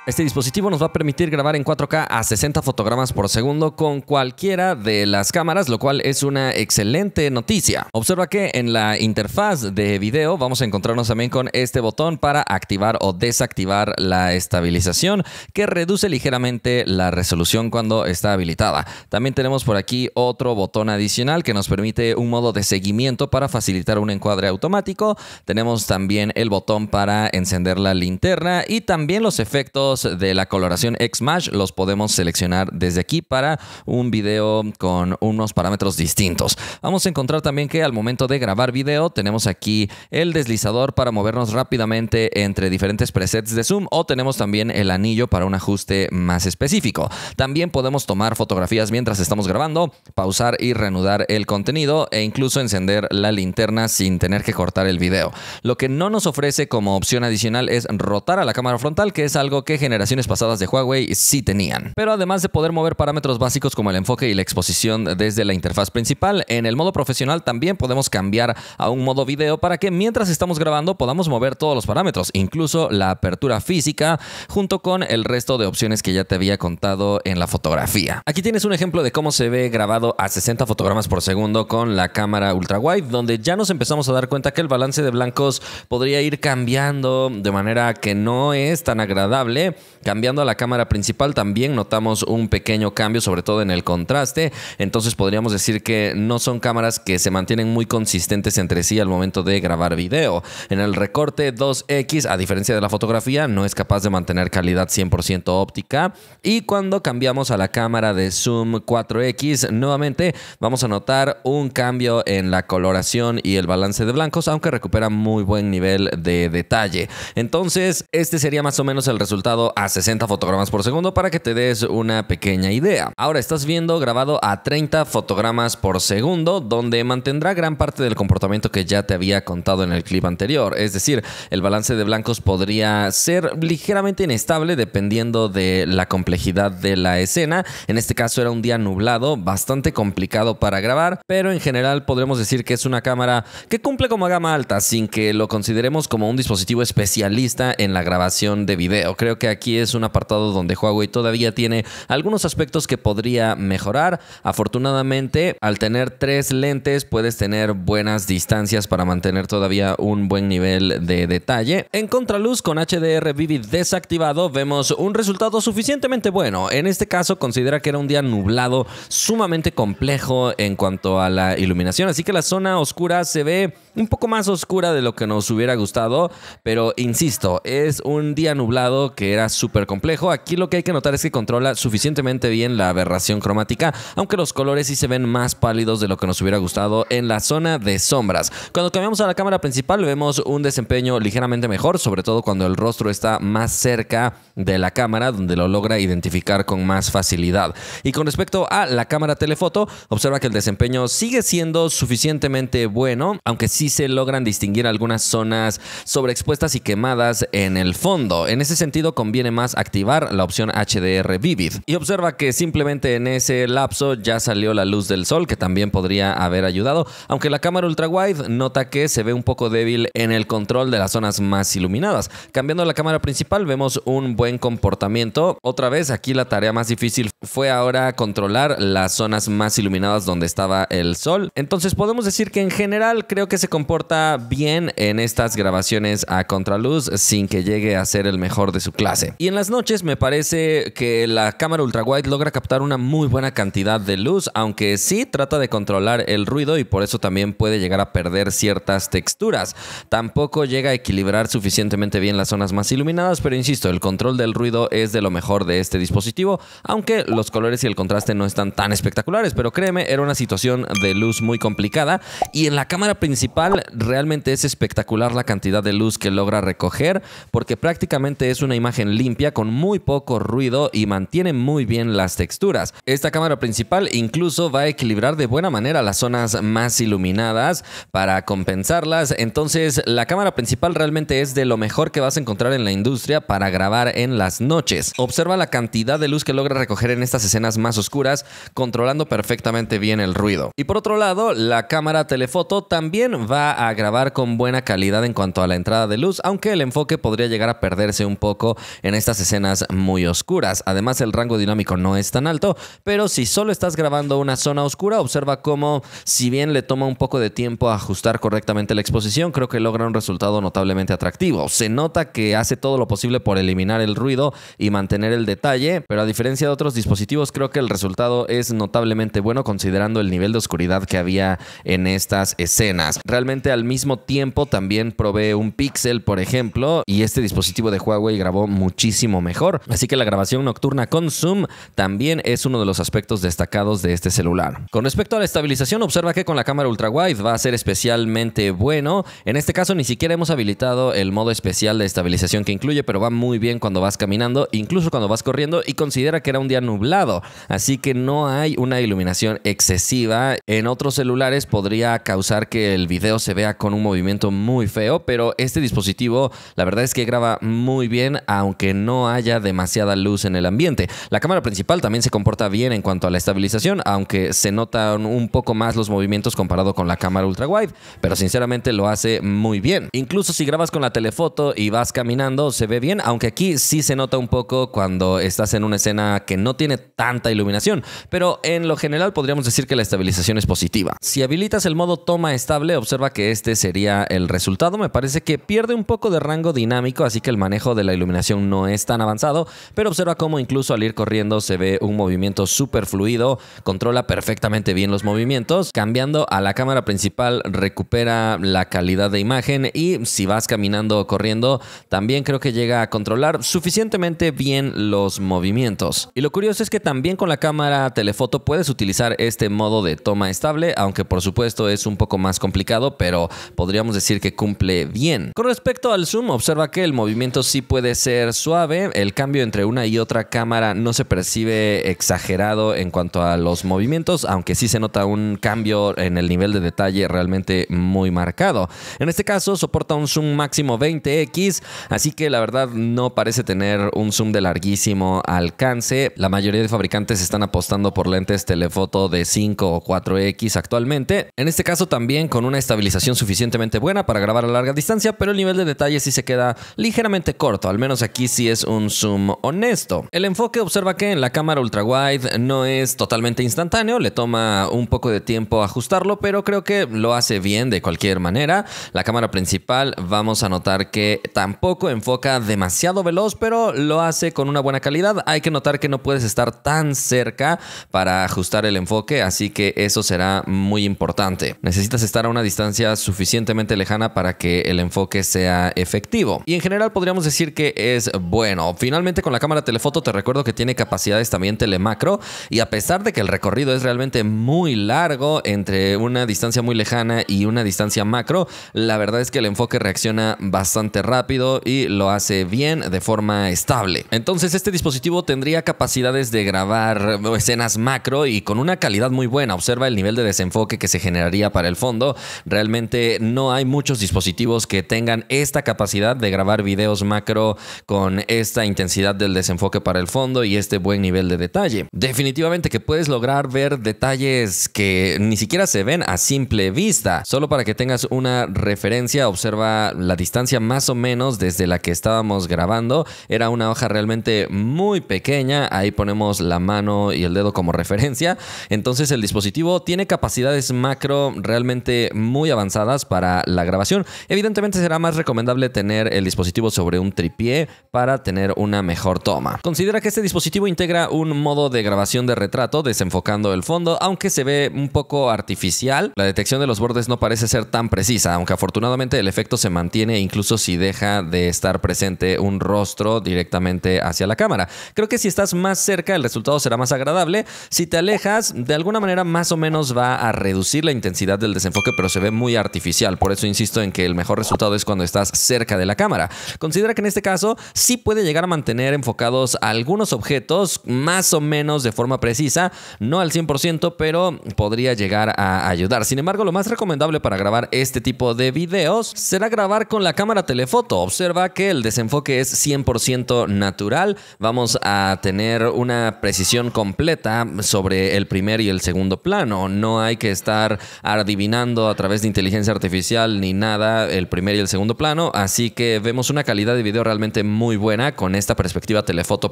Speaker 1: Este dispositivo nos va a permitir grabar en 4K a 60 fotogramas por segundo con cualquiera de las cámaras, lo cual es una excelente noticia. Observa que en la interfaz de video vamos a encontrarnos también con este botón para activar o desactivar la estabilización, que reduce ligeramente la resolución cuando está habilitada. También tenemos por aquí otro botón adicional que nos permite un modo de seguimiento para facilitar un encuadre automático. Tenemos también el botón para encender la linterna, y también los efectos de la coloración X-Mesh los podemos seleccionar desde aquí para un video con unos parámetros distintos. Vamos a encontrar también que al momento de grabar video tenemos aquí el deslizador para movernos rápidamente entre diferentes presets de zoom, o tenemos también el anillo para un ajuste más específico. También podemos tomar fotografías mientras estamos grabando, pausar y reanudar el contenido, e incluso encender la linterna sin tener que cortar el video. Lo que no nos ofrece como opción adicional es rotar a la cámara frontal, que es algo que generaciones pasadas de Huawei sí tenían. Pero además de poder mover parámetros básicos como el enfoque y la exposición desde la interfaz principal, en el modo profesional también podemos cambiar a un modo video para que mientras estamos grabando podamos mover todos los parámetros, incluso la apertura física, junto con el resto de opciones que ya te había contado en la fotografía. Aquí tienes un ejemplo de cómo se ve grabado a 60 fotogramas por segundo con la cámara ultra wide, donde ya nos empezamos a dar cuenta que el balance de blancos podría ir cambiando de manera que no es tan agradable. Cambiando a la cámara principal también notamos un pequeño cambio, sobre todo en el contraste. Entonces podríamos decir que no son cámaras que se mantienen muy consistentes entre sí al momento de grabar video. En el recorte 2X, a diferencia de la fotografía, no es capaz de mantener calidad 100% óptica. Y cuando cambiamos a la cámara de zoom 4X, nuevamente vamos a notar un cambio en la coloración y el balance de blancos, aunque recupera muy buen nivel de detalle. Entonces, este sería más o menos el resultado a 60 fotogramas por segundo para que te des una pequeña idea. Ahora estás viendo grabado a 30 fotogramas por segundo, donde mantendrá gran parte del comportamiento que ya te había contado en el clip anterior. Es decir, el balance de blancos podría ser ligeramente inestable dependiendo de la complejidad de la escena. En este caso era un día nublado, bastante complicado para grabar, pero en general podremos decir que es una cámara que cumple como gama alta sin que lo consideremos como un dispositivo especialista en la grabación de video. Creo que aquí es un apartado donde Huawei todavía tiene algunos aspectos que podría mejorar. Afortunadamente, al tener 3 lentes puedes tener buenas distancias para mantener todavía un buen nivel de detalle. En contraluz, con HDR Vivid desactivado, vemos un resultado suficientemente bueno. En este caso, considera que era un día nublado, sumamente complejo en cuanto a la iluminación, así que la zona oscura se ve un poco más oscura de lo que nos hubiera gustado, pero insisto, es un día nublado que era súper complejo. Aquí lo que hay que notar es que controla suficientemente bien la aberración cromática, aunque los colores sí se ven más pálidos de lo que nos hubiera gustado en la zona de sombras. Cuando cambiamos a la cámara principal vemos un desempeño ligeramente mejor, sobre todo cuando el rostro está más cerca de la cámara, donde lo logra identificar con más facilidad. Y con respecto a la cámara telefoto, observa que el desempeño sigue siendo suficientemente bueno, aunque sí se logran distinguir algunas zonas sobreexpuestas y quemadas en el fondo. En ese sentido, conviene más activar la opción HDR Vivid. Y observa que simplemente en ese lapso ya salió la luz del sol, que también podría haber ayudado, aunque la cámara ultra wide nota que se ve un poco débil en el control de las zonas más iluminadas. Cambiando a la cámara principal vemos un buen comportamiento. Otra vez aquí la tarea más difícil fue ahora controlar las zonas más iluminadas donde estaba el sol. Entonces podemos decir que en general creo que se comporta bien en estas grabaciones a contraluz sin que llegue a ser el mejor de su clase. Y en las noches me parece que la cámara ultra wide logra captar una muy buena cantidad de luz, aunque sí trata de controlar el ruido y por eso también puede llegar a perder ciertas texturas. Tampoco llega a equilibrar suficientemente bien las zonas más iluminadas, pero insisto, el control del ruido es de lo mejor de este dispositivo, aunque los colores y el contraste no están tan espectaculares, pero créeme, era una situación de luz muy complicada y en la cámara principal realmente es espectacular la cantidad de luz que logra recoger, porque prácticamente es una imagen limpia con muy poco ruido y mantiene muy bien las texturas. Esta cámara principal incluso va a equilibrar de buena manera las zonas más iluminadas para compensarlas. Entonces la cámara principal realmente es de lo mejor que vas a encontrar en la industria para grabar en las noches. Observa la cantidad de luz que logra recoger en estas escenas más oscuras, controlando perfectamente bien el ruido. Y por otro lado, la cámara telefoto también va a grabar con buena calidad en cuanto a la entrada de luz, aunque el enfoque podría llegar a perderse un poco en estas escenas muy oscuras. Además, el rango dinámico no es tan alto, pero si solo estás grabando una zona oscura, observa cómo, si bien le toma un poco de tiempo ajustar correctamente la exposición, creo que logra un resultado notablemente atractivo. Se nota que hace todo lo posible por eliminar el ruido y mantener el detalle, pero a diferencia de otros dispositivos, creo que el resultado es notablemente bueno considerando el nivel de oscuridad que había en estas escenas. Realmente al mismo tiempo también probé un Pixel, por ejemplo, y este dispositivo de Huawei grabó muchísimo mejor. Así que la grabación nocturna con zoom también es uno de los aspectos destacados de este celular. Con respecto a la estabilización, observa que con la cámara ultra wide va a ser especialmente bueno. En este caso ni siquiera hemos habilitado el modo especial de estabilización que incluye, pero va muy bien cuando vas caminando, incluso cuando vas corriendo, y considera que era un día nublado, así que no hay una iluminación excesiva. En otros celulares podría causar que el video se vea con un movimiento muy feo, pero este dispositivo la verdad es que graba muy bien aunque no haya demasiada luz en el ambiente. La cámara principal también se comporta bien en cuanto a la estabilización, aunque se notan un poco más los movimientos comparado con la cámara ultra wide, pero sinceramente lo hace muy bien. Incluso si grabas con la telefoto y vas caminando se ve bien, aunque aquí sí se nota un poco cuando estás en una escena que no tiene tanta iluminación, pero en lo general podríamos decir que la estabilización es positiva. Si habilitas el modo toma estable, observa que este sería el resultado. Me parece que pierde un poco de rango dinámico, así que el manejo de la iluminación no es tan avanzado, pero observa cómo incluso al ir corriendo se ve un movimiento súper fluido, controla perfectamente bien los movimientos. Cambiando a la cámara principal recupera la calidad de imagen y si vas caminando o corriendo también creo que llega a controlar suficientemente bien los movimientos. Y lo curioso es que también con la cámara telefoto puedes utilizar este modo de toma estable, aunque por supuesto es un poco más complicado, pero podríamos decir que cumple bien. Con respecto al zoom, observa que el movimiento sí puede ser suave, el cambio entre una y otra cámara no se percibe exagerado en cuanto a los movimientos, aunque sí se nota un cambio en el nivel de detalle realmente muy marcado. En este caso soporta un zoom máximo 20x, así que la verdad no parece tener un zoom de larguísimo alcance. La mayoría de fabricantes están apostando por lentes telefoto de 5 o 4x actualmente. En este caso también con una estabilización suficientemente buena para grabar a larga distancia, pero el nivel de detalle sí se queda ligeramente corto, al menos aquí sí es un zoom honesto. El enfoque, observa que en la cámara ultra wide no es totalmente instantáneo, le toma un poco de tiempo ajustarlo, pero creo que lo hace bien de cualquier manera. La cámara principal vamos a notar que tampoco enfoca demasiado veloz, pero lo hace con una buena calidad. Hay que notar que no puedes estar tan cerca para ajustar el enfoque, así que eso será muy importante. Necesitas estar a una distancia suficientemente lejana para que el enfoque sea efectivo. Y en general podríamos decir que es es bueno. Finalmente, con la cámara telefoto te recuerdo que tiene capacidades también telemacro, y a pesar de que el recorrido es realmente muy largo entre una distancia muy lejana y una distancia macro, la verdad es que el enfoque reacciona bastante rápido y lo hace bien de forma estable. Entonces este dispositivo tendría capacidades de grabar escenas macro y con una calidad muy buena. Observa el nivel de desenfoque que se generaría para el fondo. Realmente no hay muchos dispositivos que tengan esta capacidad de grabar videos macro con esta intensidad del desenfoque para el fondo y este buen nivel de detalle. Definitivamente que puedes lograr ver detalles que ni siquiera se ven a simple vista. Solo para que tengas una referencia, observa la distancia más o menos desde la que estábamos grabando. Era una hoja realmente muy pequeña. Ahí ponemos la mano y el dedo como referencia. Entonces el dispositivo tiene capacidades macro realmente muy avanzadas para la grabación. Evidentemente será más recomendable tener el dispositivo sobre un tripié para tener una mejor toma. Considera que este dispositivo integra un modo de grabación de retrato desenfocando el fondo, aunque se ve un poco artificial. La detección de los bordes no parece ser tan precisa, aunque afortunadamente el efecto se mantiene incluso si deja de estar presente un rostro directamente hacia la cámara. Creo que si estás más cerca el resultado será más agradable. Si te alejas, de alguna manera más o menos va a reducir la intensidad del desenfoque, pero se ve muy artificial. Por eso insisto en que el mejor resultado es cuando estás cerca de la cámara. Considera que en este caso sí puede llegar a mantener enfocados algunos objetos más o menos de forma precisa, no al 100%, pero podría llegar a ayudar. Sin embargo, lo más recomendable para grabar este tipo de videos será grabar con la cámara telefoto. Observa que el desenfoque es 100% natural. Vamos a tener una precisión completa sobre el primer y el segundo plano. No hay que estar adivinando a través de inteligencia artificial ni nada el primer y el segundo plano, así que vemos una calidad de video realmente muy buena con esta perspectiva telefoto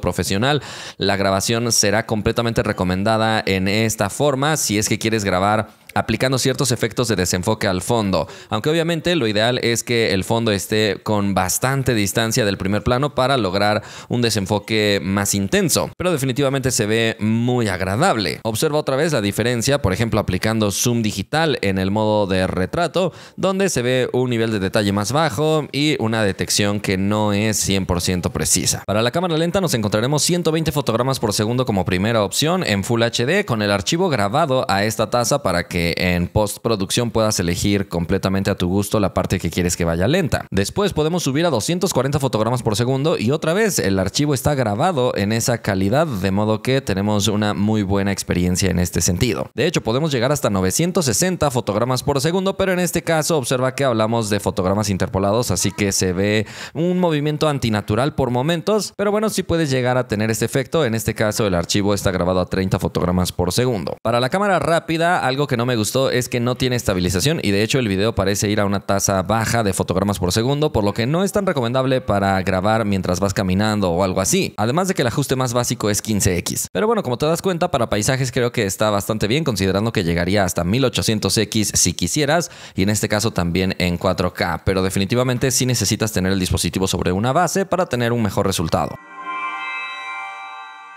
Speaker 1: profesional. La grabación será completamente recomendada en esta forma si es que quieres grabar aplicando ciertos efectos de desenfoque al fondo, aunque obviamente lo ideal es que el fondo esté con bastante distancia del primer plano para lograr un desenfoque más intenso, pero definitivamente se ve muy agradable. Observa otra vez la diferencia, por ejemplo, aplicando zoom digital en el modo de retrato, donde se ve un nivel de detalle más bajo y una detección que no es 100% precisa. Para la cámara lenta nos encontraremos 120 fotogramas por segundo como primera opción en Full HD, con el archivo grabado a esta tasa para que en postproducción puedas elegir completamente a tu gusto la parte que quieres que vaya lenta. Después podemos subir a 240 fotogramas por segundo y otra vez el archivo está grabado en esa calidad, de modo que tenemos una muy buena experiencia en este sentido. De hecho, podemos llegar hasta 960 fotogramas por segundo, pero en este caso observa que hablamos de fotogramas interpolados, así que se ve un movimiento antinatural por momentos, pero bueno, sí puedes llegar a tener este efecto. En este caso el archivo está grabado a 30 fotogramas por segundo. Para la cámara rápida, algo que no me gustó es que no tiene estabilización y de hecho el video parece ir a una tasa baja de fotogramas por segundo, por lo que no es tan recomendable para grabar mientras vas caminando o algo así. Además de que el ajuste más básico es 15x. Pero bueno, como te das cuenta, para paisajes creo que está bastante bien, considerando que llegaría hasta 1800x si quisieras, y en este caso también en 4K, pero definitivamente sí necesitas tener el dispositivo sobre una base para tener un mejor resultado.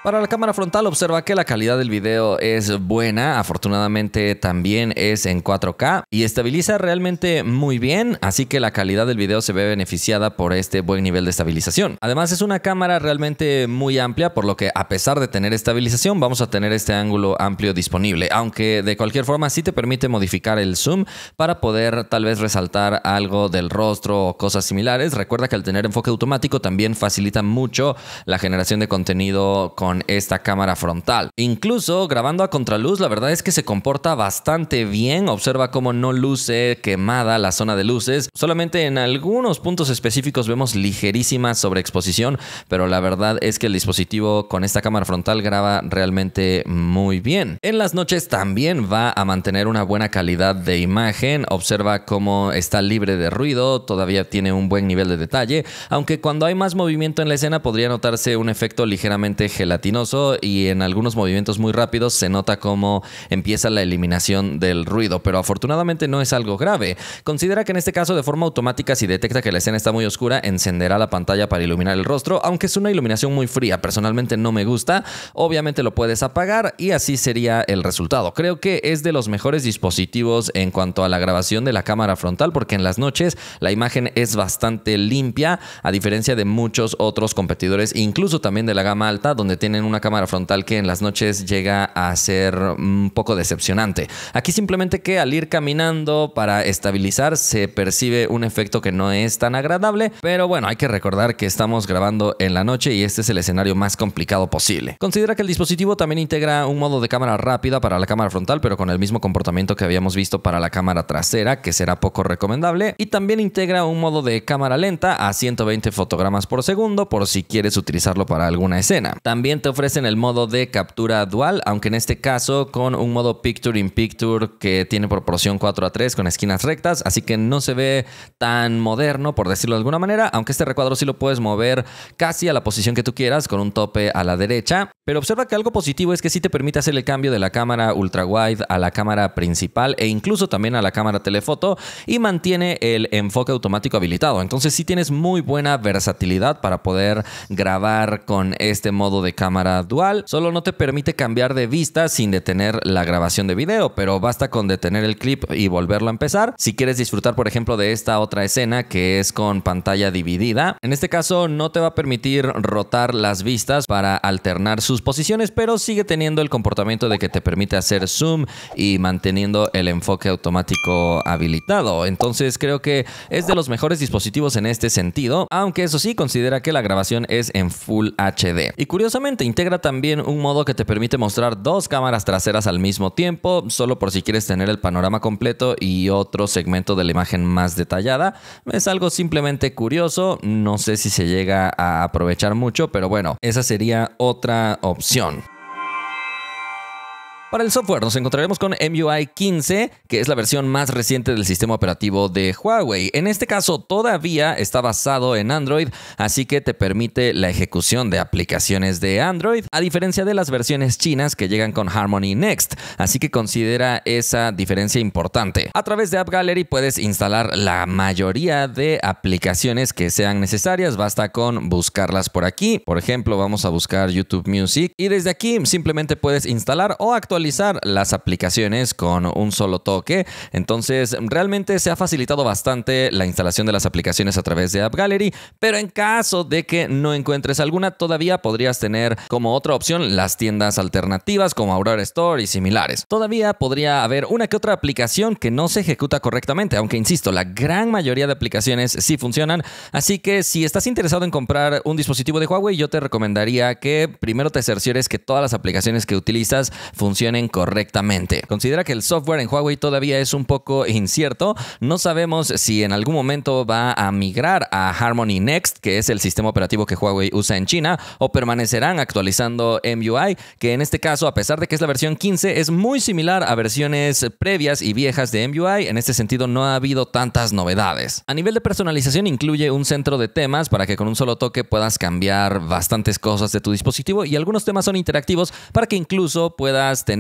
Speaker 1: Para la cámara frontal observa que la calidad del video es buena, afortunadamente también es en 4K y estabiliza realmente muy bien, así que la calidad del video se ve beneficiada por este buen nivel de estabilización. Además es una cámara realmente muy amplia, por lo que a pesar de tener estabilización vamos a tener este ángulo amplio disponible, aunque de cualquier forma sí te permite modificar el zoom para poder tal vez resaltar algo del rostro o cosas similares. Recuerda que al tener enfoque automático también facilita mucho la generación de contenido con esta cámara frontal. Incluso grabando a contraluz, la verdad es que se comporta bastante bien. Observa cómo no luce quemada la zona de luces. Solamente en algunos puntos específicos vemos ligerísima sobreexposición, pero la verdad es que el dispositivo con esta cámara frontal graba realmente muy bien. En las noches también va a mantener una buena calidad de imagen. Observa cómo está libre de ruido, todavía tiene un buen nivel de detalle, aunque cuando hay más movimiento en la escena podría notarse un efecto ligeramente gelatinoso gelatinoso y en algunos movimientos muy rápidos se nota cómo empieza la eliminación del ruido, pero afortunadamente no es algo grave. Considera que en este caso, de forma automática, si detecta que la escena está muy oscura, encenderá la pantalla para iluminar el rostro, aunque es una iluminación muy fría. Personalmente no me gusta. Obviamente lo puedes apagar y así sería el resultado. Creo que es de los mejores dispositivos en cuanto a la grabación de la cámara frontal, porque en las noches la imagen es bastante limpia, a diferencia de muchos otros competidores, incluso también de la gama alta, donde tienen una cámara frontal que en las noches llega a ser un poco decepcionante. Aquí simplemente que al ir caminando para estabilizar se percibe un efecto que no es tan agradable, pero bueno, hay que recordar que estamos grabando en la noche y este es el escenario más complicado posible. Considera que el dispositivo también integra un modo de cámara rápida para la cámara frontal, pero con el mismo comportamiento que habíamos visto para la cámara trasera, que será poco recomendable, y también integra un modo de cámara lenta a 120 fotogramas por segundo por si quieres utilizarlo para alguna escena. También te ofrecen el modo de captura dual, aunque en este caso con un modo Picture in Picture que tiene proporción 4:3 con esquinas rectas, así que no se ve tan moderno, por decirlo de alguna manera, aunque este recuadro sí lo puedes mover casi a la posición que tú quieras con un tope a la derecha. Pero observa que algo positivo es que sí te permite hacer el cambio de la cámara ultra wide a la cámara principal e incluso también a la cámara telefoto, y mantiene el enfoque automático habilitado. Entonces sí tienes muy buena versatilidad para poder grabar con este modo de cámara dual. Solo no te permite cambiar de vista sin detener la grabación de video, pero basta con detener el clip y volverlo a empezar si quieres disfrutar, por ejemplo, de esta otra escena que es con pantalla dividida. En este caso no te va a permitir rotar las vistas para alternar sus posiciones, pero sigue teniendo el comportamiento de que te permite hacer zoom y manteniendo el enfoque automático habilitado. Entonces creo que es de los mejores dispositivos en este sentido, aunque eso sí, considera que la grabación es en Full HD. Y curiosamente integra también un modo que te permite mostrar dos cámaras traseras al mismo tiempo, solo por si quieres tener el panorama completo y otro segmento de la imagen más detallada. Es algo simplemente curioso, no sé si se llega a aprovechar mucho, pero bueno, esa sería otra opción. Para el software nos encontraremos con MIUI 15, que es la versión más reciente del sistema operativo de Huawei. En este caso todavía está basado en Android, así que te permite la ejecución de aplicaciones de Android, a diferencia de las versiones chinas que llegan con Harmony Next, así que considera esa diferencia importante. A través de App Gallery puedes instalar la mayoría de aplicaciones que sean necesarias, basta con buscarlas por aquí. Por ejemplo, vamos a buscar YouTube Music y desde aquí simplemente puedes instalar o actualizar las aplicaciones con un solo toque. Entonces realmente se ha facilitado bastante la instalación de las aplicaciones a través de App Gallery, pero en caso de que no encuentres alguna, todavía podrías tener como otra opción las tiendas alternativas como Aurora Store y similares. Todavía podría haber una que otra aplicación que no se ejecuta correctamente, aunque insisto, la gran mayoría de aplicaciones sí funcionan, así que si estás interesado en comprar un dispositivo de Huawei, yo te recomendaría que primero te cerciores que todas las aplicaciones que utilizas funcionen correctamente. Considera que el software en Huawei todavía es un poco incierto. No sabemos si en algún momento va a migrar a Harmony Next, que es el sistema operativo que Huawei usa en China, o permanecerán actualizando MIUI, que en este caso, a pesar de que es la versión 15, es muy similar a versiones previas y viejas de MIUI. En este sentido no ha habido tantas novedades. A nivel de personalización incluye un centro de temas para que con un solo toque puedas cambiar bastantes cosas de tu dispositivo, y algunos temas son interactivos para que incluso puedas tener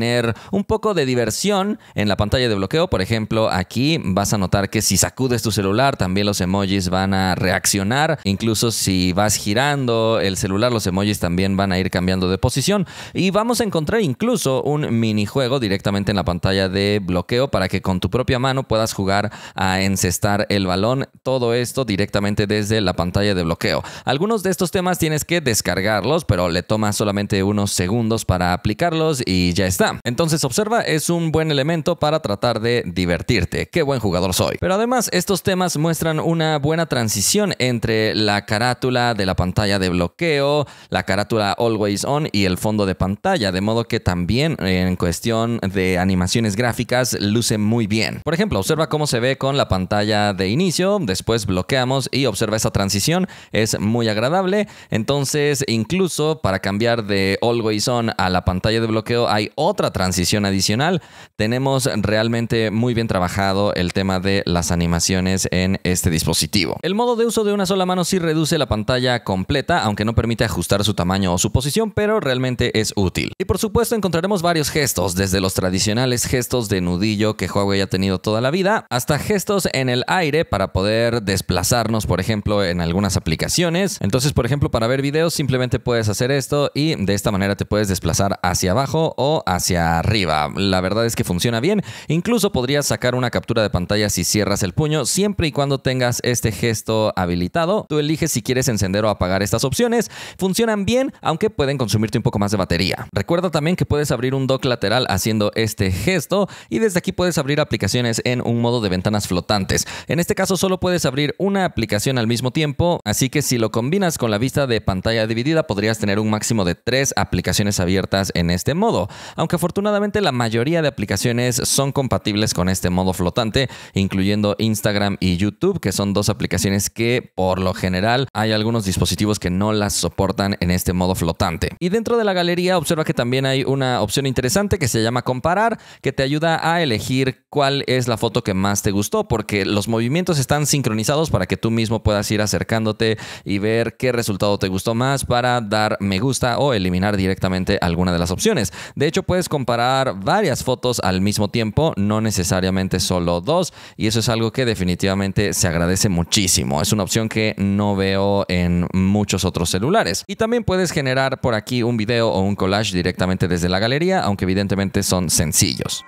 Speaker 1: un poco de diversión en la pantalla de bloqueo. Por ejemplo, aquí vas a notar que si sacudes tu celular, también los emojis van a reaccionar. Incluso si vas girando el celular, los emojis también van a ir cambiando de posición. Y vamos a encontrar incluso un minijuego directamente en la pantalla de bloqueo para que con tu propia mano puedas jugar a encestar el balón. Todo esto directamente desde la pantalla de bloqueo. Algunos de estos temas tienes que descargarlos, pero le toma solamente unos segundos para aplicarlos y ya está. Entonces observa, es un buen elemento para tratar de divertirte. Qué buen jugador soy. Pero además estos temas muestran una buena transición entre la carátula de la pantalla de bloqueo, la carátula Always On y el fondo de pantalla, de modo que también en cuestión de animaciones gráficas luce muy bien. Por ejemplo, observa cómo se ve con la pantalla de inicio, después bloqueamos y observa esa transición, es muy agradable. Entonces incluso para cambiar de Always On a la pantalla de bloqueo hay otra otra transición adicional. Tenemos realmente muy bien trabajado el tema de las animaciones en este dispositivo. El modo de uso de una sola mano sí reduce la pantalla completa, aunque no permite ajustar su tamaño o su posición, pero realmente es útil. Y por supuesto encontraremos varios gestos, desde los tradicionales gestos de nudillo que Huawei ha tenido toda la vida, hasta gestos en el aire para poder desplazarnos, por ejemplo, en algunas aplicaciones. Entonces, por ejemplo, para ver videos simplemente puedes hacer esto y de esta manera te puedes desplazar hacia abajo o hacia arriba. La verdad es que funciona bien. Incluso podrías sacar una captura de pantalla si cierras el puño, siempre y cuando tengas este gesto habilitado. Tú eliges si quieres encender o apagar estas opciones. Funcionan bien, aunque pueden consumirte un poco más de batería. Recuerda también que puedes abrir un dock lateral haciendo este gesto y desde aquí puedes abrir aplicaciones en un modo de ventanas flotantes. En este caso solo puedes abrir una aplicación al mismo tiempo, así que si lo combinas con la vista de pantalla dividida podrías tener un máximo de 3 aplicaciones abiertas en este modo, aunque afortunadamente la mayoría de aplicaciones son compatibles con este modo flotante, incluyendo Instagram y YouTube, que son dos aplicaciones que por lo general hay algunos dispositivos que no las soportan en este modo flotante. Y dentro de la galería observa que también hay una opción interesante que se llama comparar, que te ayuda a elegir cuál es la foto que más te gustó, porque los movimientos están sincronizados para que tú mismo puedas ir acercándote y ver qué resultado te gustó más para dar me gusta o eliminar directamente alguna de las opciones. De hecho, puedes comparar varias fotos al mismo tiempo, no necesariamente solo dos, y eso es algo que definitivamente se agradece muchísimo. Es una opción que no veo en muchos otros celulares. Y también puedes generar por aquí un video o un collage directamente desde la galería, aunque evidentemente son sencillos.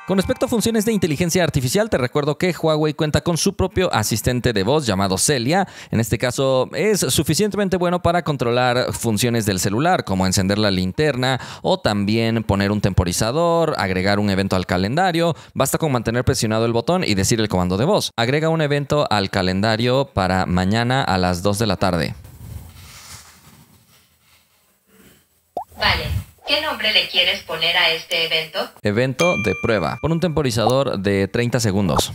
Speaker 1: Con respecto a funciones de inteligencia artificial, te recuerdo que Huawei cuenta con su propio asistente de voz llamado Celia. En este caso es suficientemente bueno para controlar funciones del celular, como encender la linterna o también poner un temporizador, agregar un evento al calendario. Basta con mantener presionado el botón y decir el comando de voz. Agrega un evento al calendario para mañana a las 2 de la tarde.
Speaker 3: Vale. ¿Qué nombre le quieres poner a este evento?
Speaker 1: Evento de prueba. Pon un temporizador de 30 segundos.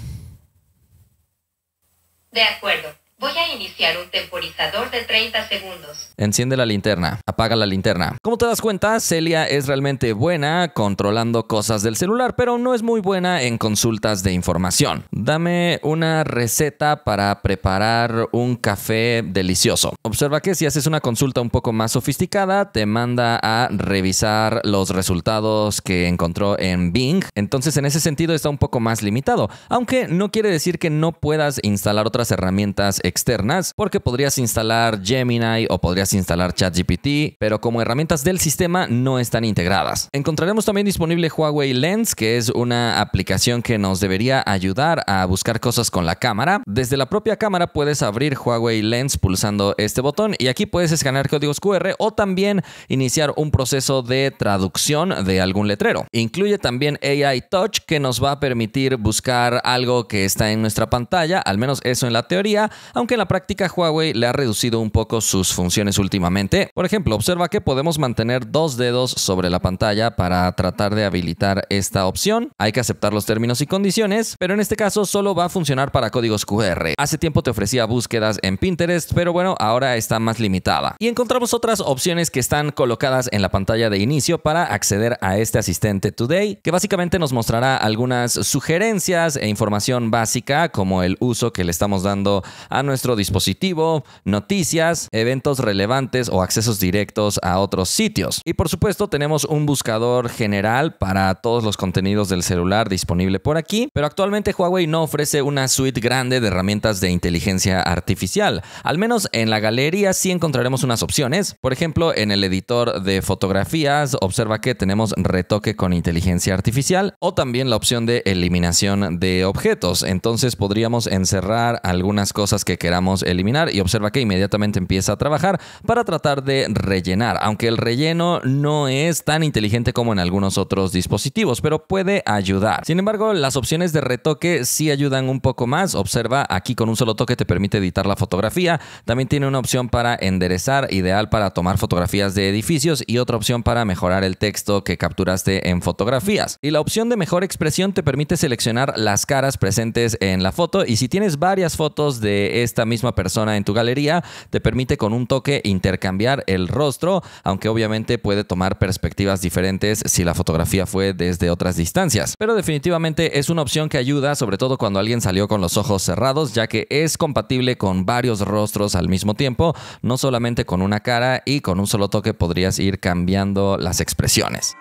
Speaker 3: De acuerdo. Voy a iniciar un temporizador de 30 segundos.
Speaker 1: Enciende la linterna. Apaga la linterna. Como te das cuenta, Celia es realmente buena controlando cosas del celular, pero no es muy buena en consultas de información. Dame una receta para preparar un café delicioso. Observa que si haces una consulta un poco más sofisticada, te manda a revisar los resultados que encontró en Bing. Entonces, en ese sentido está un poco más limitado, aunque no quiere decir que no puedas instalar otras herramientas externas, porque podrías instalar Gemini o podrías instalar ChatGPT, pero como herramientas del sistema no están integradas. Encontraremos también disponible Huawei Lens, que es una aplicación que nos debería ayudar a buscar cosas con la cámara. Desde la propia cámara puedes abrir Huawei Lens pulsando este botón y aquí puedes escanear códigos QR o también iniciar un proceso de traducción de algún letrero. Incluye también AI Touch, que nos va a permitir buscar algo que está en nuestra pantalla, al menos eso en la teoría, aunque en la práctica Huawei le ha reducido un poco sus funciones últimamente. Por ejemplo, observa que podemos mantener 2 dedos sobre la pantalla para tratar de habilitar esta opción. Hay que aceptar los términos y condiciones, pero en este caso solo va a funcionar para códigos QR. Hace tiempo te ofrecía búsquedas en Pinterest, pero bueno, ahora está más limitada. Y encontramos otras opciones que están colocadas en la pantalla de inicio para acceder a este asistente Today, que básicamente nos mostrará algunas sugerencias e información básica, como el uso que le estamos dando a nuestro dispositivo, noticias, eventos relevantes o accesos directos a otros sitios. Y por supuesto tenemos un buscador general para todos los contenidos del celular disponible por aquí, pero actualmente Huawei no ofrece una suite grande de herramientas de inteligencia artificial. Al menos en la galería sí encontraremos unas opciones. Por ejemplo, en el editor de fotografías observa que tenemos retoque con inteligencia artificial o también la opción de eliminación de objetos. Entonces podríamos encerrar algunas cosas que queramos eliminar y observa que inmediatamente empieza a trabajar para tratar de rellenar, aunque el relleno no es tan inteligente como en algunos otros dispositivos, pero puede ayudar. Sin embargo, las opciones de retoque sí ayudan un poco más. Observa aquí con un solo toque te permite editar la fotografía. También tiene una opción para enderezar, ideal para tomar fotografías de edificios, y otra opción para mejorar el texto que capturaste en fotografías. Y la opción de mejor expresión te permite seleccionar las caras presentes en la foto, y si tienes varias fotos de esta misma persona en tu galería te permite con un toque intercambiar el rostro, aunque obviamente puede tomar perspectivas diferentes si la fotografía fue desde otras distancias. Pero definitivamente es una opción que ayuda, sobre todo cuando alguien salió con los ojos cerrados, ya que es compatible con varios rostros al mismo tiempo, no solamente con una cara, y con un solo toque podrías ir cambiando las expresiones.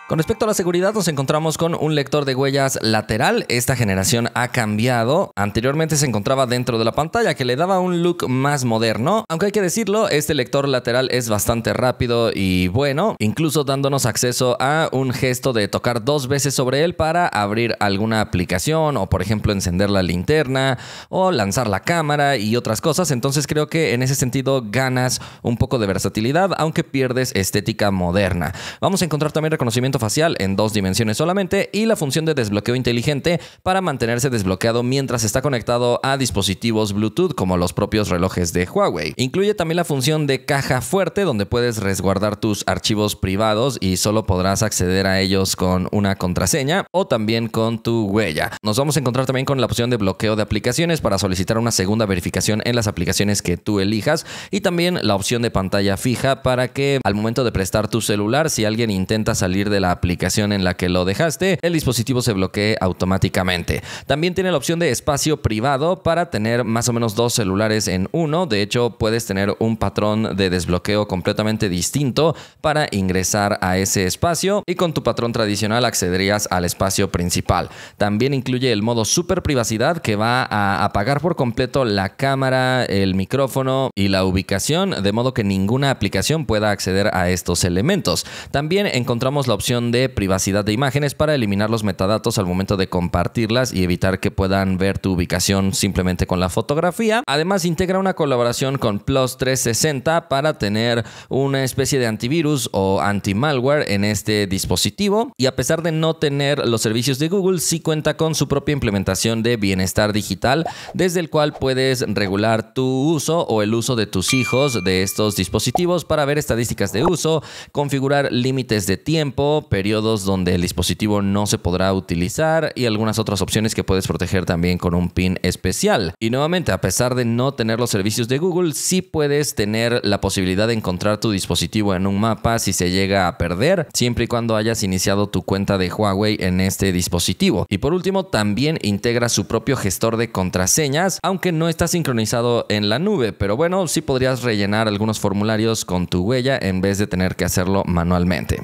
Speaker 1: Con respecto a la seguridad, nos encontramos con un lector de huellas lateral. Esta generación ha cambiado. Anteriormente se encontraba dentro de la pantalla, que le daba un look más moderno. Aunque hay que decirlo, este lector lateral es bastante rápido y bueno, incluso dándonos acceso a un gesto de tocar 2 veces sobre él para abrir alguna aplicación o, por ejemplo, encender la linterna o lanzar la cámara y otras cosas. Entonces creo que en ese sentido ganas un poco de versatilidad, aunque pierdes estética moderna. Vamos a encontrar también reconocimiento facial en 2 dimensiones solamente y la función de desbloqueo inteligente para mantenerse desbloqueado mientras está conectado a dispositivos Bluetooth como los propios relojes de Huawei. Incluye también la función de caja fuerte, donde puedes resguardar tus archivos privados y solo podrás acceder a ellos con una contraseña o también con tu huella. Nos vamos a encontrar también con la opción de bloqueo de aplicaciones para solicitar una segunda verificación en las aplicaciones que tú elijas, y también la opción de pantalla fija para que al momento de prestar tu celular, si alguien intenta salir de la aplicación en la que lo dejaste, el dispositivo se bloquee automáticamente. También tiene la opción de espacio privado para tener más o menos 2 celulares en uno. De hecho, puedes tener un patrón de desbloqueo completamente distinto para ingresar a ese espacio, y con tu patrón tradicional accederías al espacio principal. También incluye el modo super privacidad, que va a apagar por completo la cámara, el micrófono y la ubicación, de modo que ninguna aplicación pueda acceder a estos elementos. También encontramos la opción de privacidad de imágenes para eliminar los metadatos al momento de compartirlas y evitar que puedan ver tu ubicación simplemente con la fotografía. Además, integra una colaboración con Plus 360 para tener una especie de antivirus o anti-malware en este dispositivo, y a pesar de no tener los servicios de Google, sí cuenta con su propia implementación de bienestar digital, desde el cual puedes regular tu uso o el uso de tus hijos de estos dispositivos para ver estadísticas de uso, configurar límites de tiempo, periodos donde el dispositivo no se podrá utilizar y algunas otras opciones que puedes proteger también con un PIN especial. Y nuevamente, a pesar de no tener los servicios de Google, sí puedes tener la posibilidad de encontrar tu dispositivo en un mapa si se llega a perder, siempre y cuando hayas iniciado tu cuenta de Huawei en este dispositivo. Y por último, también integra su propio gestor de contraseñas, aunque no está sincronizado en la nube, pero bueno, sí podrías rellenar algunos formularios con tu huella en vez de tener que hacerlo manualmente.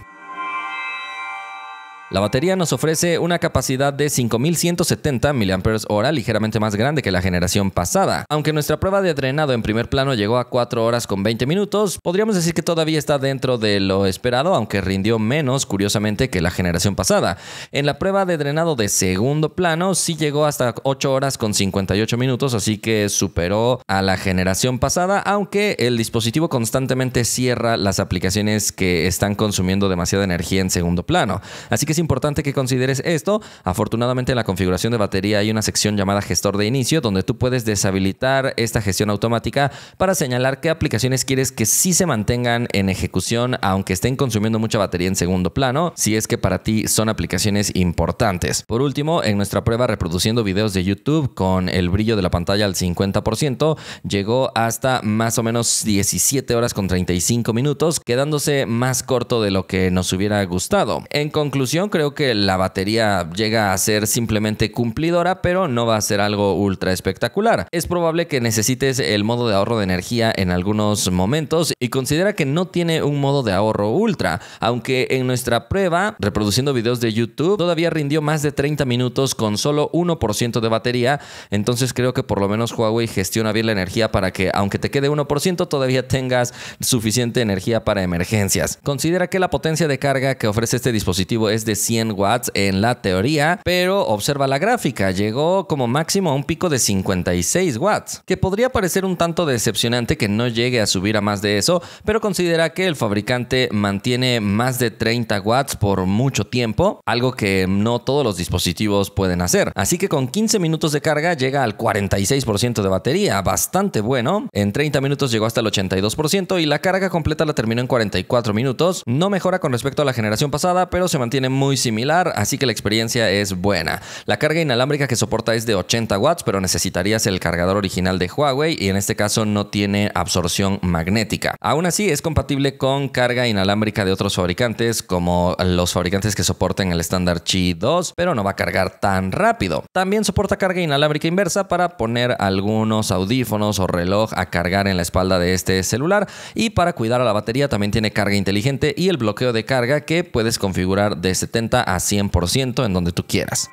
Speaker 1: La batería nos ofrece una capacidad de 5170 mAh, ligeramente más grande que la generación pasada. Aunque nuestra prueba de drenado en primer plano llegó a 4 horas con 20 minutos, podríamos decir que todavía está dentro de lo esperado, aunque rindió menos, curiosamente, que la generación pasada. En la prueba de drenado de segundo plano sí llegó hasta 8 horas con 58 minutos, así que superó a la generación pasada, aunque el dispositivo constantemente cierra las aplicaciones que están consumiendo demasiada energía en segundo plano. Así que es importante que consideres esto. Afortunadamente, en la configuración de batería hay una sección llamada gestor de inicio, donde tú puedes deshabilitar esta gestión automática para señalar qué aplicaciones quieres que sí se mantengan en ejecución aunque estén consumiendo mucha batería en segundo plano, si es que para ti son aplicaciones importantes. Por último, en nuestra prueba reproduciendo videos de YouTube con el brillo de la pantalla al 50%, llegó hasta más o menos 17 horas con 35 minutos, quedándose más corto de lo que nos hubiera gustado. En conclusión, creo que la batería llega a ser simplemente cumplidora, pero no va a ser algo ultra espectacular. Es probable que necesites el modo de ahorro de energía en algunos momentos, y considera que no tiene un modo de ahorro ultra, aunque en nuestra prueba reproduciendo videos de YouTube todavía rindió más de 30 minutos con solo 1% de batería. Entonces creo que por lo menos Huawei gestiona bien la energía para que, aunque te quede 1%, todavía tengas suficiente energía para emergencias. Considera que la potencia de carga que ofrece este dispositivo es de 100 watts en la teoría, pero observa la gráfica, llegó como máximo a un pico de 56 watts, que podría parecer un tanto decepcionante que no llegue a subir a más de eso, pero considera que el fabricante mantiene más de 30 watts por mucho tiempo, algo que no todos los dispositivos pueden hacer. Así que con 15 minutos de carga llega al 46% de batería, bastante bueno. En 30 minutos llegó hasta el 82% y la carga completa la terminó en 44 minutos. No mejora con respecto a la generación pasada, pero se mantiene muy muy similar, así que la experiencia es buena. La carga inalámbrica que soporta es de 80 watts, pero necesitarías el cargador original de Huawei y en este caso no tiene absorción magnética. Aún así es compatible con carga inalámbrica de otros fabricantes, como los fabricantes que soporten el estándar Qi 2, pero no va a cargar tan rápido. También soporta carga inalámbrica inversa para poner algunos audífonos o reloj a cargar en la espalda de este celular, y para cuidar a la batería también tiene carga inteligente y el bloqueo de carga que puedes configurar de 70 a 100% en donde tú quieras.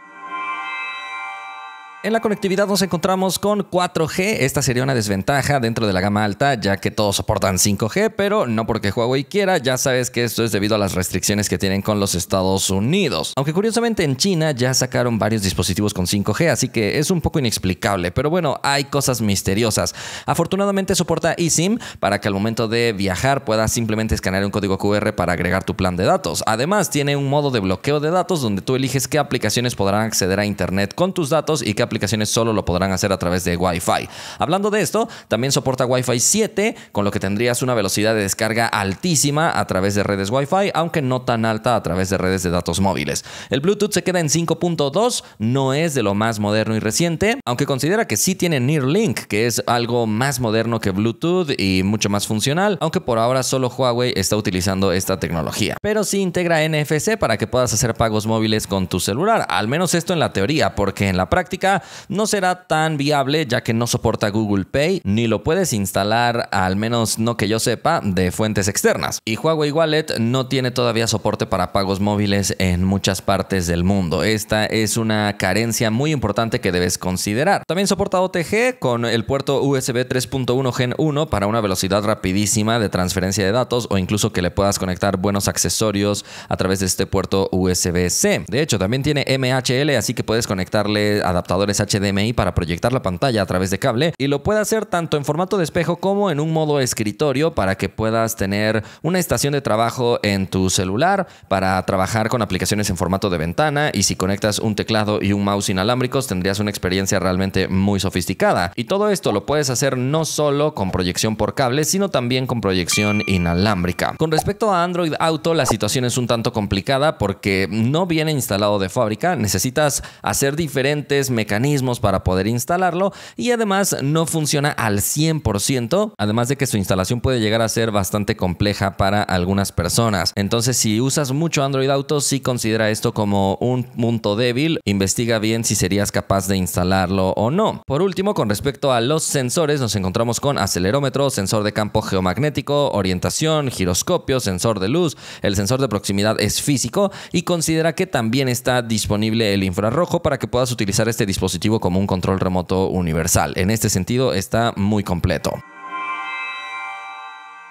Speaker 1: En la conectividad nos encontramos con 4G. Esta sería una desventaja dentro de la gama alta, ya que todos soportan 5G, pero no porque Huawei quiera. Ya sabes que esto es debido a las restricciones que tienen con los Estados Unidos. Aunque curiosamente en China ya sacaron varios dispositivos con 5G, así que es un poco inexplicable. Pero bueno, hay cosas misteriosas. Afortunadamente soporta eSIM para que al momento de viajar puedas simplemente escanear un código QR para agregar tu plan de datos. Además, tiene un modo de bloqueo de datos donde tú eliges qué aplicaciones podrán acceder a internet con tus datos y qué aplicaciones solo lo podrán hacer a través de Wi-Fi. Hablando de esto, también soporta Wi-Fi 7, con lo que tendrías una velocidad de descarga altísima a través de redes Wi-Fi, aunque no tan alta a través de redes de datos móviles. El Bluetooth se queda en 5.2, no es de lo más moderno y reciente, aunque considera que sí tiene Nearlink, que es algo más moderno que Bluetooth y mucho más funcional, aunque por ahora solo Huawei está utilizando esta tecnología. Pero sí integra NFC para que puedas hacer pagos móviles con tu celular, al menos esto en la teoría, porque en la práctica no será tan viable, ya que no soporta Google Pay, ni lo puedes instalar, al menos no que yo sepa, de fuentes externas. Y Huawei Wallet no tiene todavía soporte para pagos móviles en muchas partes del mundo. Esta es una carencia muy importante que debes considerar. También soporta OTG con el puerto USB 3.1 Gen 1 para una velocidad rapidísima de transferencia de datos, o incluso que le puedas conectar buenos accesorios a través de este puerto USB-C. De hecho, también tiene MHL, así que puedes conectarle adaptadores HDMI para proyectar la pantalla a través de cable, y lo puede hacer tanto en formato de espejo como en un modo escritorio para que puedas tener una estación de trabajo en tu celular para trabajar con aplicaciones en formato de ventana, y si conectas un teclado y un mouse inalámbricos tendrías una experiencia realmente muy sofisticada. Y todo esto lo puedes hacer no solo con proyección por cable, sino también con proyección inalámbrica. Con respecto a Android Auto, la situación es un tanto complicada porque no viene instalado de fábrica, necesitas hacer diferentes mecanismos para poder instalarlo, y además no funciona al 100%, además de que su instalación puede llegar a ser bastante compleja para algunas personas. Entonces, si usas mucho Android Auto, sí considera esto como un punto débil, investiga bien si serías capaz de instalarlo o no. Por último, con respecto a los sensores, nos encontramos con acelerómetro, sensor de campo geomagnético, orientación, giroscopio, sensor de luz. El sensor de proximidad es físico y considera que también está disponible el infrarrojo para que puedas utilizar este dispositivo como un control remoto universal. En este sentido está muy completo.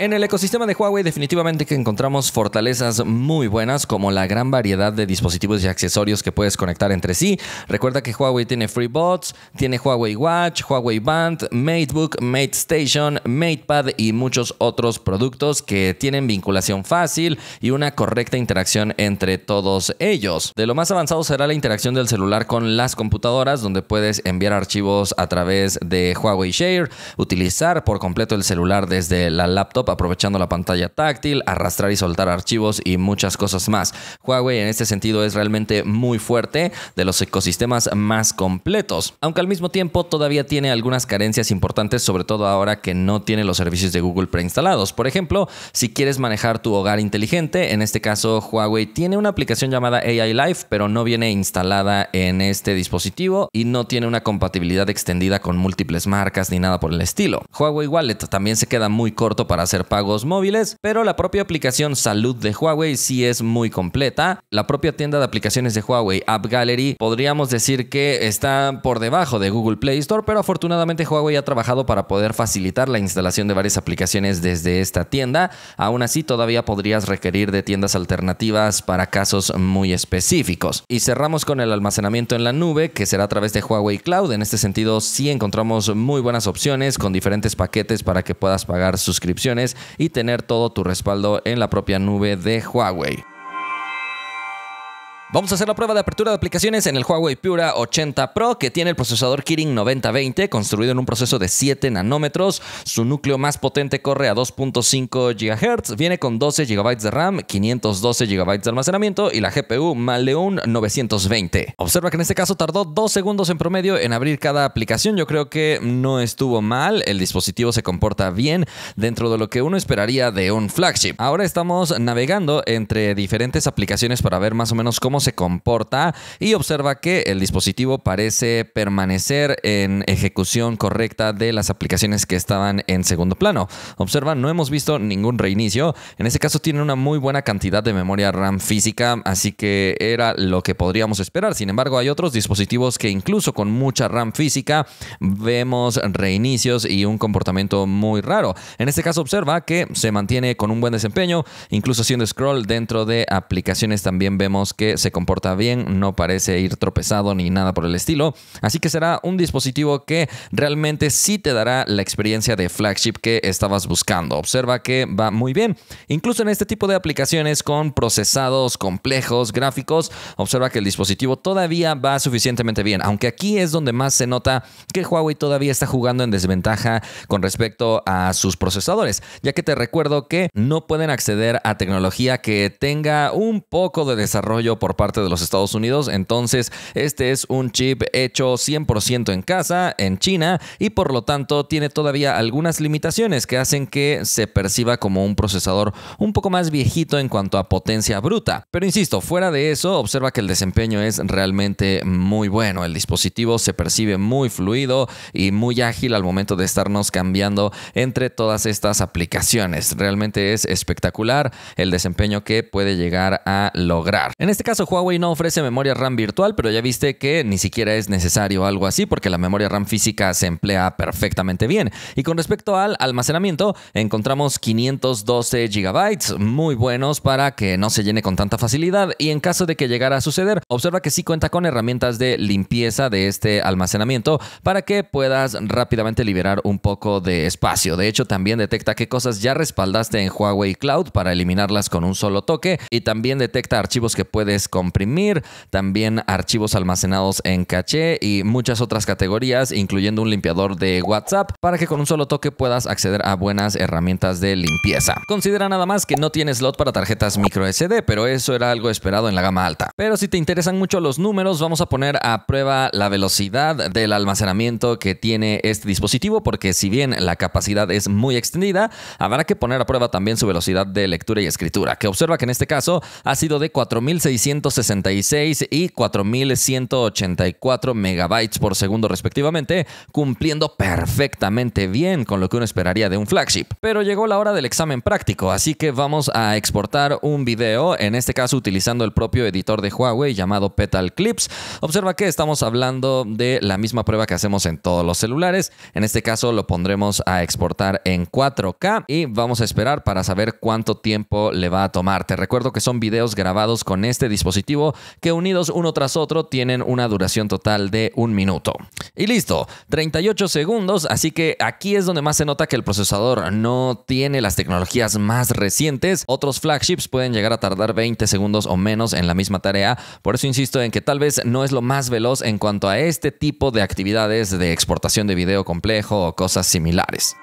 Speaker 1: En el ecosistema de Huawei definitivamente que encontramos fortalezas muy buenas, como la gran variedad de dispositivos y accesorios que puedes conectar entre sí. Recuerda que Huawei tiene FreeBuds, tiene Huawei Watch, Huawei Band, MateBook, MateStation, MatePad y muchos otros productos que tienen vinculación fácil y una correcta interacción entre todos ellos. De lo más avanzado será la interacción del celular con las computadoras, donde puedes enviar archivos a través de Huawei Share, utilizar por completo el celular desde la laptop aprovechando la pantalla táctil, arrastrar y soltar archivos y muchas cosas más. Huawei en este sentido es realmente muy fuerte, de los ecosistemas más completos, aunque al mismo tiempo todavía tiene algunas carencias importantes, sobre todo ahora que no tiene los servicios de Google preinstalados. Por ejemplo, si quieres manejar tu hogar inteligente, en este caso Huawei tiene una aplicación llamada AI Life, pero no viene instalada en este dispositivo y no tiene una compatibilidad extendida con múltiples marcas ni nada por el estilo. Huawei Wallet también se queda muy corto para hacer pagos móviles, pero la propia aplicación Salud de Huawei sí es muy completa. La propia tienda de aplicaciones de Huawei, App Gallery, podríamos decir que está por debajo de Google Play Store, pero afortunadamente Huawei ha trabajado para poder facilitar la instalación de varias aplicaciones desde esta tienda. Aún así, todavía podrías requerir de tiendas alternativas para casos muy específicos. Y cerramos con el almacenamiento en la nube, que será a través de Huawei Cloud. En este sentido, sí encontramos muy buenas opciones con diferentes paquetes para que puedas pagar suscripciones y tener todo tu respaldo en la propia nube de Huawei. Vamos a hacer la prueba de apertura de aplicaciones en el Huawei Pura 80 Pro, que tiene el procesador Kirin 9020, construido en un proceso de 7 nanómetros. Su núcleo más potente corre a 2.5 GHz, viene con 12 GB de RAM, 512 GB de almacenamiento y la GPU Maleon 920. Observa que en este caso tardó 2 segundos en promedio en abrir cada aplicación. Yo creo que no estuvo mal, el dispositivo se comporta bien dentro de lo que uno esperaría de un flagship. Ahora estamos navegando entre diferentes aplicaciones para ver más o menos cómo se comporta y observa que el dispositivo parece permanecer en ejecución correcta de las aplicaciones que estaban en segundo plano. Observa, no hemos visto ningún reinicio. En este caso tiene una muy buena cantidad de memoria RAM física, así que era lo que podríamos esperar. Sin embargo, hay otros dispositivos que incluso con mucha RAM física vemos reinicios y un comportamiento muy raro. En este caso observa que se mantiene con un buen desempeño, incluso haciendo scroll dentro de aplicaciones también vemos que se comporta bien, no parece ir tropezado ni nada por el estilo, así que será un dispositivo que realmente sí te dará la experiencia de flagship que estabas buscando. Observa que va muy bien, incluso en este tipo de aplicaciones con procesados complejos, gráficos, observa que el dispositivo todavía va suficientemente bien, aunque aquí es donde más se nota que Huawei todavía está jugando en desventaja con respecto a sus procesadores, ya que te recuerdo que no pueden acceder a tecnología que tenga un poco de desarrollo por parte de los Estados Unidos. Entonces este es un chip hecho 100% en casa, en China, y por lo tanto tiene todavía algunas limitaciones que hacen que se perciba como un procesador un poco más viejito en cuanto a potencia bruta. Pero insisto, fuera de eso, observa que el desempeño es realmente muy bueno. El dispositivo se percibe muy fluido y muy ágil al momento de estarnos cambiando entre todas estas aplicaciones. Realmente es espectacular el desempeño que puede llegar a lograr. En este caso, Huawei no ofrece memoria RAM virtual, pero ya viste que ni siquiera es necesario algo así porque la memoria RAM física se emplea perfectamente bien. Y con respecto al almacenamiento, encontramos 512 GB, muy buenos para que no se llene con tanta facilidad, y en caso de que llegara a suceder, observa que sí cuenta con herramientas de limpieza de este almacenamiento para que puedas rápidamente liberar un poco de espacio. De hecho, también detecta qué cosas ya respaldaste en Huawei Cloud para eliminarlas con un solo toque, y también detecta archivos que puedes comprimir, también archivos almacenados en caché y muchas otras categorías, incluyendo un limpiador de WhatsApp, para que con un solo toque puedas acceder a buenas herramientas de limpieza. Considera nada más que no tiene slot para tarjetas micro SD, pero eso era algo esperado en la gama alta. Pero si te interesan mucho los números, vamos a poner a prueba la velocidad del almacenamiento que tiene este dispositivo, porque si bien la capacidad es muy extendida, habrá que poner a prueba también su velocidad de lectura y escritura, que observa que en este caso ha sido de 4.666 y 4.184 megabytes por segundo respectivamente, cumpliendo perfectamente bien con lo que uno esperaría de un flagship. Pero llegó la hora del examen práctico, así que vamos a exportar un video, en este caso utilizando el propio editor de Huawei llamado Petal Clips. Observa que estamos hablando de la misma prueba que hacemos en todos los celulares. En este caso lo pondremos a exportar en 4K y vamos a esperar para saber cuánto tiempo le va a tomar. Te recuerdo que son videos grabados con este dispositivo que unidos uno tras otro tienen una duración total de 1 minuto. Y listo, 38 segundos, así que aquí es donde más se nota que el procesador no tiene las tecnologías más recientes. Otros flagships pueden llegar a tardar 20 segundos o menos en la misma tarea, por eso insisto en que tal vez no es lo más veloz en cuanto a este tipo de actividades de exportación de video complejo o cosas similares.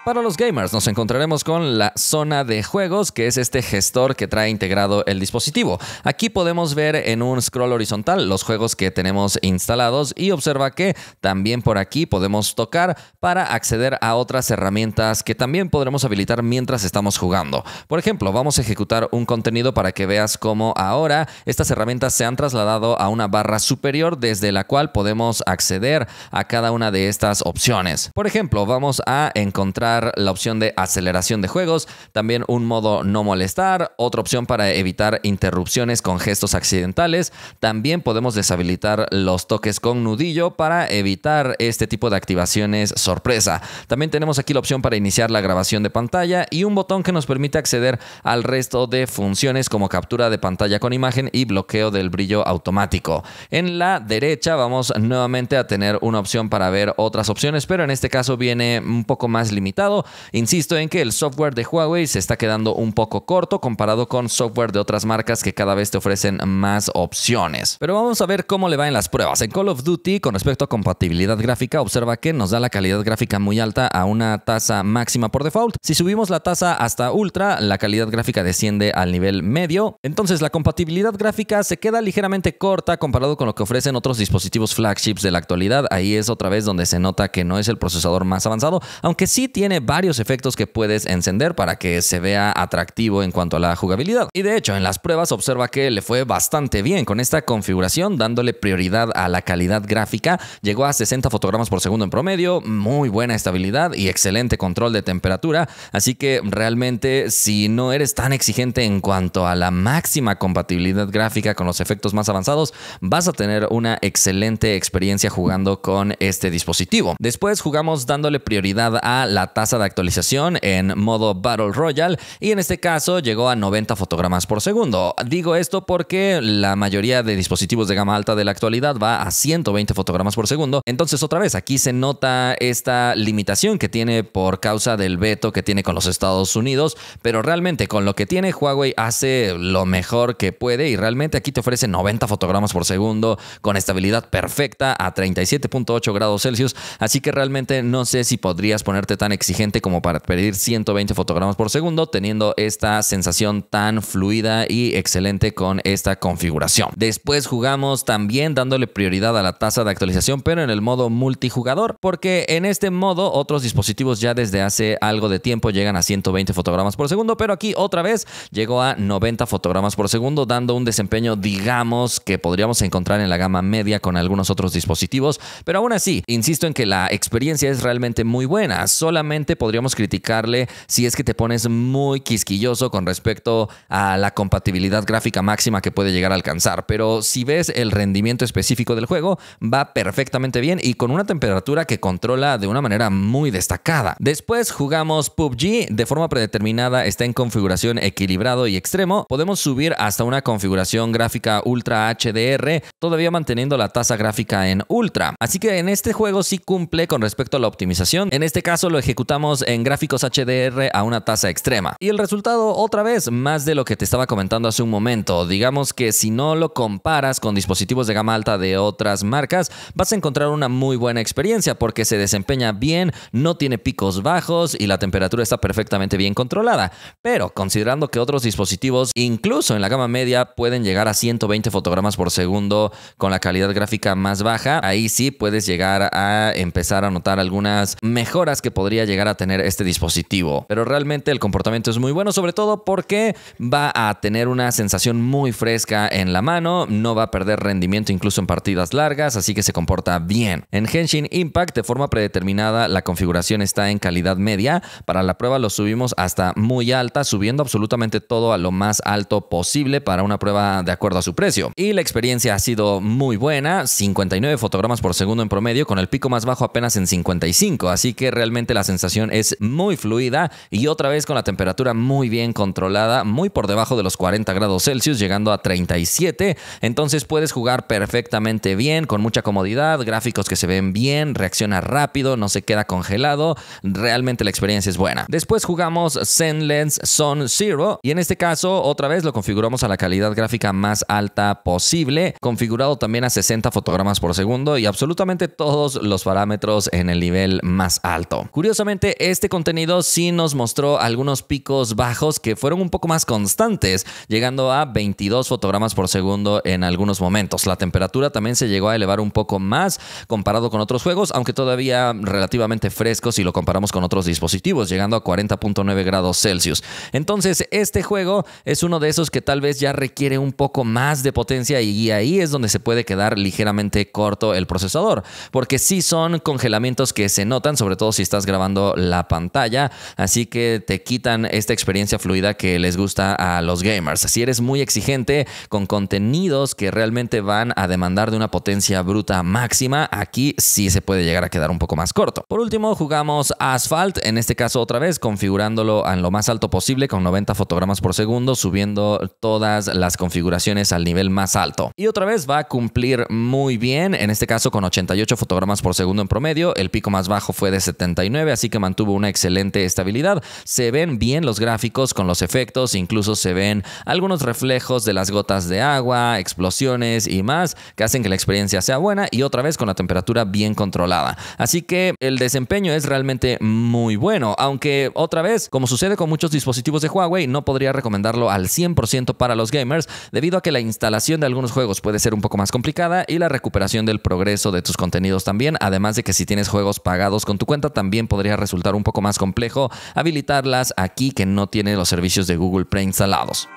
Speaker 1: Para los gamers nos encontraremos con la zona de juegos, que es este gestor que trae integrado el dispositivo. Aquí podemos ver en un scroll horizontal los juegos que tenemos instalados y observa que también por aquí podemos tocar para acceder a otras herramientas que también podremos habilitar mientras estamos jugando. Por ejemplo, vamos a ejecutar un contenido para que veas cómo ahora estas herramientas se han trasladado a una barra superior desde la cual podemos acceder a cada una de estas opciones. Por ejemplo, vamos a encontrar la opción de aceleración de juegos, también un modo no molestar, otra opción para evitar interrupciones con gestos accidentales. También podemos deshabilitar los toques con nudillo para evitar este tipo de activaciones sorpresa. También tenemos aquí la opción para iniciar la grabación de pantalla y un botón que nos permite acceder al resto de funciones como captura de pantalla con imagen y bloqueo del brillo automático. En la derecha vamos nuevamente a tener una opción para ver otras opciones, pero en este caso viene un poco más limitado. lado, insisto en que el software de Huawei se está quedando un poco corto comparado con software de otras marcas que cada vez te ofrecen más opciones. Pero vamos a ver cómo le va en las pruebas. En Call of Duty, con respecto a compatibilidad gráfica, observa que nos da la calidad gráfica muy alta a una tasa máxima por default. Si subimos la tasa hasta ultra, la calidad gráfica desciende al nivel medio. Entonces la compatibilidad gráfica se queda ligeramente corta comparado con lo que ofrecen otros dispositivos flagships de la actualidad. Ahí es otra vez donde se nota que no es el procesador más avanzado, aunque sí tiene varios efectos que puedes encender para que se vea atractivo en cuanto a la jugabilidad. Y de hecho, en las pruebas observa que le fue bastante bien con esta configuración, dándole prioridad a la calidad gráfica. Llegó a 60 fotogramas por segundo en promedio, muy buena estabilidad y excelente control de temperatura. Así que realmente, si no eres tan exigente en cuanto a la máxima compatibilidad gráfica con los efectos más avanzados, vas a tener una excelente experiencia jugando con este dispositivo. Después jugamos dándole prioridad a la tasa de actualización en modo Battle Royale y en este caso llegó a 90 fotogramas por segundo. Digo esto porque la mayoría de dispositivos de gama alta de la actualidad va a 120 fotogramas por segundo. Entonces otra vez aquí se nota esta limitación que tiene por causa del veto que tiene con los Estados Unidos, pero realmente con lo que tiene Huawei hace lo mejor que puede y realmente aquí te ofrece 90 fotogramas por segundo con estabilidad perfecta a 37.8 grados Celsius, así que realmente no sé si podrías ponerte tan exigente como para pedir 120 fotogramas por segundo teniendo esta sensación tan fluida y excelente con esta configuración. Después jugamos también dándole prioridad a la tasa de actualización, pero en el modo multijugador, porque en este modo otros dispositivos ya desde hace algo de tiempo llegan a 120 fotogramas por segundo, pero aquí otra vez llegó a 90 fotogramas por segundo, dando un desempeño, digamos, que podríamos encontrar en la gama media con algunos otros dispositivos, pero aún así, insisto en que la experiencia es realmente muy buena. Solamente podríamos criticarle si es que te pones muy quisquilloso con respecto a la compatibilidad gráfica máxima que puede llegar a alcanzar, pero si ves el rendimiento específico del juego, va perfectamente bien y con una temperatura que controla de una manera muy destacada. Después jugamos PUBG, de forma predeterminada está en configuración equilibrado y extremo. Podemos subir hasta una configuración gráfica Ultra HDR, todavía manteniendo la tasa gráfica en Ultra. Así que en este juego sí cumple con respecto a la optimización. En este caso lo ejecutamos en gráficos HDR a una tasa extrema. Y el resultado, otra vez, más de lo que te estaba comentando hace un momento. Digamos que si no lo comparas con dispositivos de gama alta de otras marcas, vas a encontrar una muy buena experiencia porque se desempeña bien, no tiene picos bajos y la temperatura está perfectamente bien controlada. Pero considerando que otros dispositivos, incluso en la gama media, pueden llegar a 120 fotogramas por segundo con la calidad gráfica más baja, ahí sí puedes llegar a empezar a notar algunas mejoras que podría llegar a tener este dispositivo. Pero realmente el comportamiento es muy bueno, sobre todo porque va a tener una sensación muy fresca en la mano, no va a perder rendimiento incluso en partidas largas, así que se comporta bien. En Genshin Impact, de forma predeterminada, la configuración está en calidad media. Para la prueba lo subimos hasta muy alta, subiendo absolutamente todo a lo más alto posible para una prueba de acuerdo a su precio. Y la experiencia ha sido muy buena, 59 fotogramas por segundo en promedio, con el pico más bajo apenas en 55, así que realmente la sensación es muy fluida y otra vez con la temperatura muy bien controlada, muy por debajo de los 40 grados Celsius, llegando a 37, entonces puedes jugar perfectamente bien, con mucha comodidad, gráficos que se ven bien, reacciona rápido, no se queda congelado, realmente la experiencia es buena. Después jugamos Zenless Zone Zero y en este caso otra vez lo configuramos a la calidad gráfica más alta posible, configurado también a 60 fotogramas por segundo y absolutamente todos los parámetros en el nivel más alto. Curiosamente, este contenido sí nos mostró algunos picos bajos que fueron un poco más constantes, llegando a 22 fotogramas por segundo en algunos momentos. La temperatura también se llegó a elevar un poco más comparado con otros juegos, aunque todavía relativamente fresco si lo comparamos con otros dispositivos, llegando a 40.9 grados Celsius. Entonces, este juego es uno de esos que tal vez ya requiere un poco más de potencia y ahí es donde se puede quedar ligeramente corto el procesador, porque sí son congelamientos que se notan, sobre todo si estás grabando la pantalla, así que te quitan esta experiencia fluida que les gusta a los gamers. Si eres muy exigente con contenidos que realmente van a demandar de una potencia bruta máxima, aquí sí se puede llegar a quedar un poco más corto. Por último, jugamos Asphalt, en este caso otra vez configurándolo a lo más alto posible con 90 fotogramas por segundo, subiendo todas las configuraciones al nivel más alto. Y otra vez va a cumplir muy bien, en este caso con 88 fotogramas por segundo en promedio, el pico más bajo fue de 79, así así que mantuvo una excelente estabilidad. Se ven bien los gráficos con los efectos, incluso se ven algunos reflejos de las gotas de agua, explosiones y más, que hacen que la experiencia sea buena y otra vez con la temperatura bien controlada. Así que el desempeño es realmente muy bueno, aunque otra vez, como sucede con muchos dispositivos de Huawei, no podría recomendarlo al 100% para los gamers, debido a que la instalación de algunos juegos puede ser un poco más complicada y la recuperación del progreso de tus contenidos también, además de que si tienes juegos pagados con tu cuenta también podría resultar un poco más complejo habilitarlas aquí que no tiene los servicios de Google preinstalados.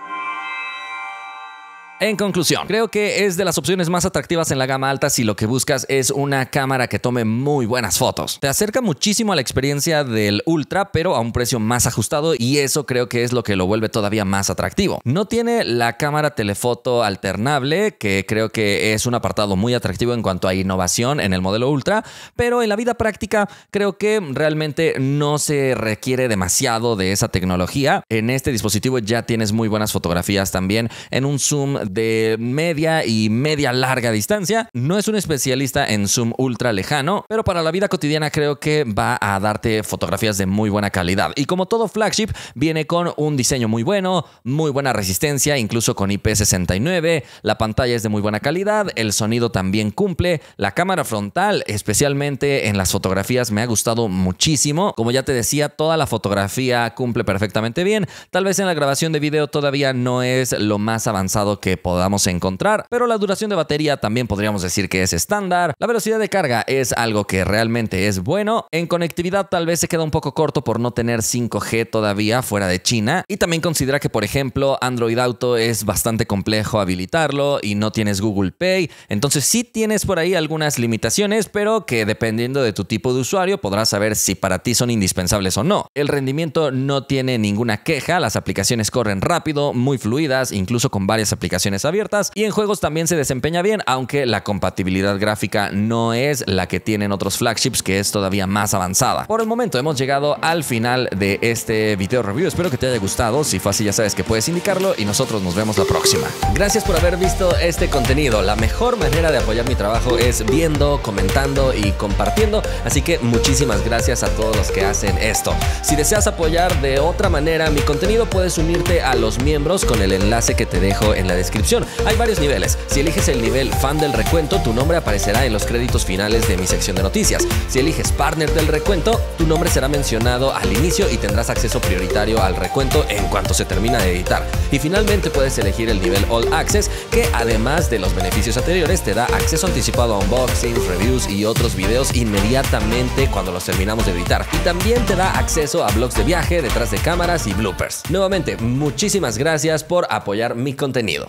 Speaker 1: En conclusión, creo que es de las opciones más atractivas en la gama alta si lo que buscas es una cámara que tome muy buenas fotos. Te acerca muchísimo a la experiencia del Ultra, pero a un precio más ajustado, y eso creo que es lo que lo vuelve todavía más atractivo. No tiene la cámara telefoto alternable, que creo que es un apartado muy atractivo en cuanto a innovación en el modelo Ultra, pero en la vida práctica creo que realmente no se requiere demasiado de esa tecnología. En este dispositivo ya tienes muy buenas fotografías también en un zoom de media y media larga distancia. No es un especialista en zoom ultra lejano, pero para la vida cotidiana creo que va a darte fotografías de muy buena calidad. Y como todo flagship, viene con un diseño muy bueno, muy buena resistencia, incluso con IP69. La pantalla es de muy buena calidad, el sonido también cumple. La cámara frontal, especialmente en las fotografías, me ha gustado muchísimo. Como ya te decía, toda la fotografía cumple perfectamente bien. Tal vez en la grabación de video todavía no es lo más avanzado que podamos encontrar, pero la duración de batería también podríamos decir que es estándar. La velocidad de carga es algo que realmente es bueno. En conectividad tal vez se queda un poco corto por no tener 5G todavía fuera de China, y también considera que, por ejemplo, Android Auto es bastante complejo habilitarlo y no tienes Google Pay, entonces sí tienes por ahí algunas limitaciones, pero que dependiendo de tu tipo de usuario podrás saber si para ti son indispensables o no. El rendimiento no tiene ninguna queja, las aplicaciones corren rápido, muy fluidas, incluso con varias aplicaciones abiertas, y en juegos también se desempeña bien, aunque la compatibilidad gráfica no es la que tienen otros flagships, que es todavía más avanzada. Por el momento hemos llegado al final de este video review. Espero que te haya gustado. Si fue así, ya sabes que puedes indicarlo y nosotros nos vemos la próxima. Gracias por haber visto este contenido. La mejor manera de apoyar mi trabajo es viendo, comentando y compartiendo, así que muchísimas gracias a todos los que hacen esto. Si deseas apoyar de otra manera mi contenido, puedes unirte a los miembros con el enlace que te dejo en la descripción. Hay varios niveles. Si eliges el nivel fan del recuento, tu nombre aparecerá en los créditos finales de mi sección de noticias. Si eliges partner del recuento, tu nombre será mencionado al inicio y tendrás acceso prioritario al recuento en cuanto se termina de editar. Y finalmente puedes elegir el nivel All Access, que además de los beneficios anteriores te da acceso anticipado a unboxings, reviews y otros videos inmediatamente cuando los terminamos de editar. Y también te da acceso a blogs de viaje, detrás de cámaras y bloopers. Nuevamente, muchísimas gracias por apoyar mi contenido.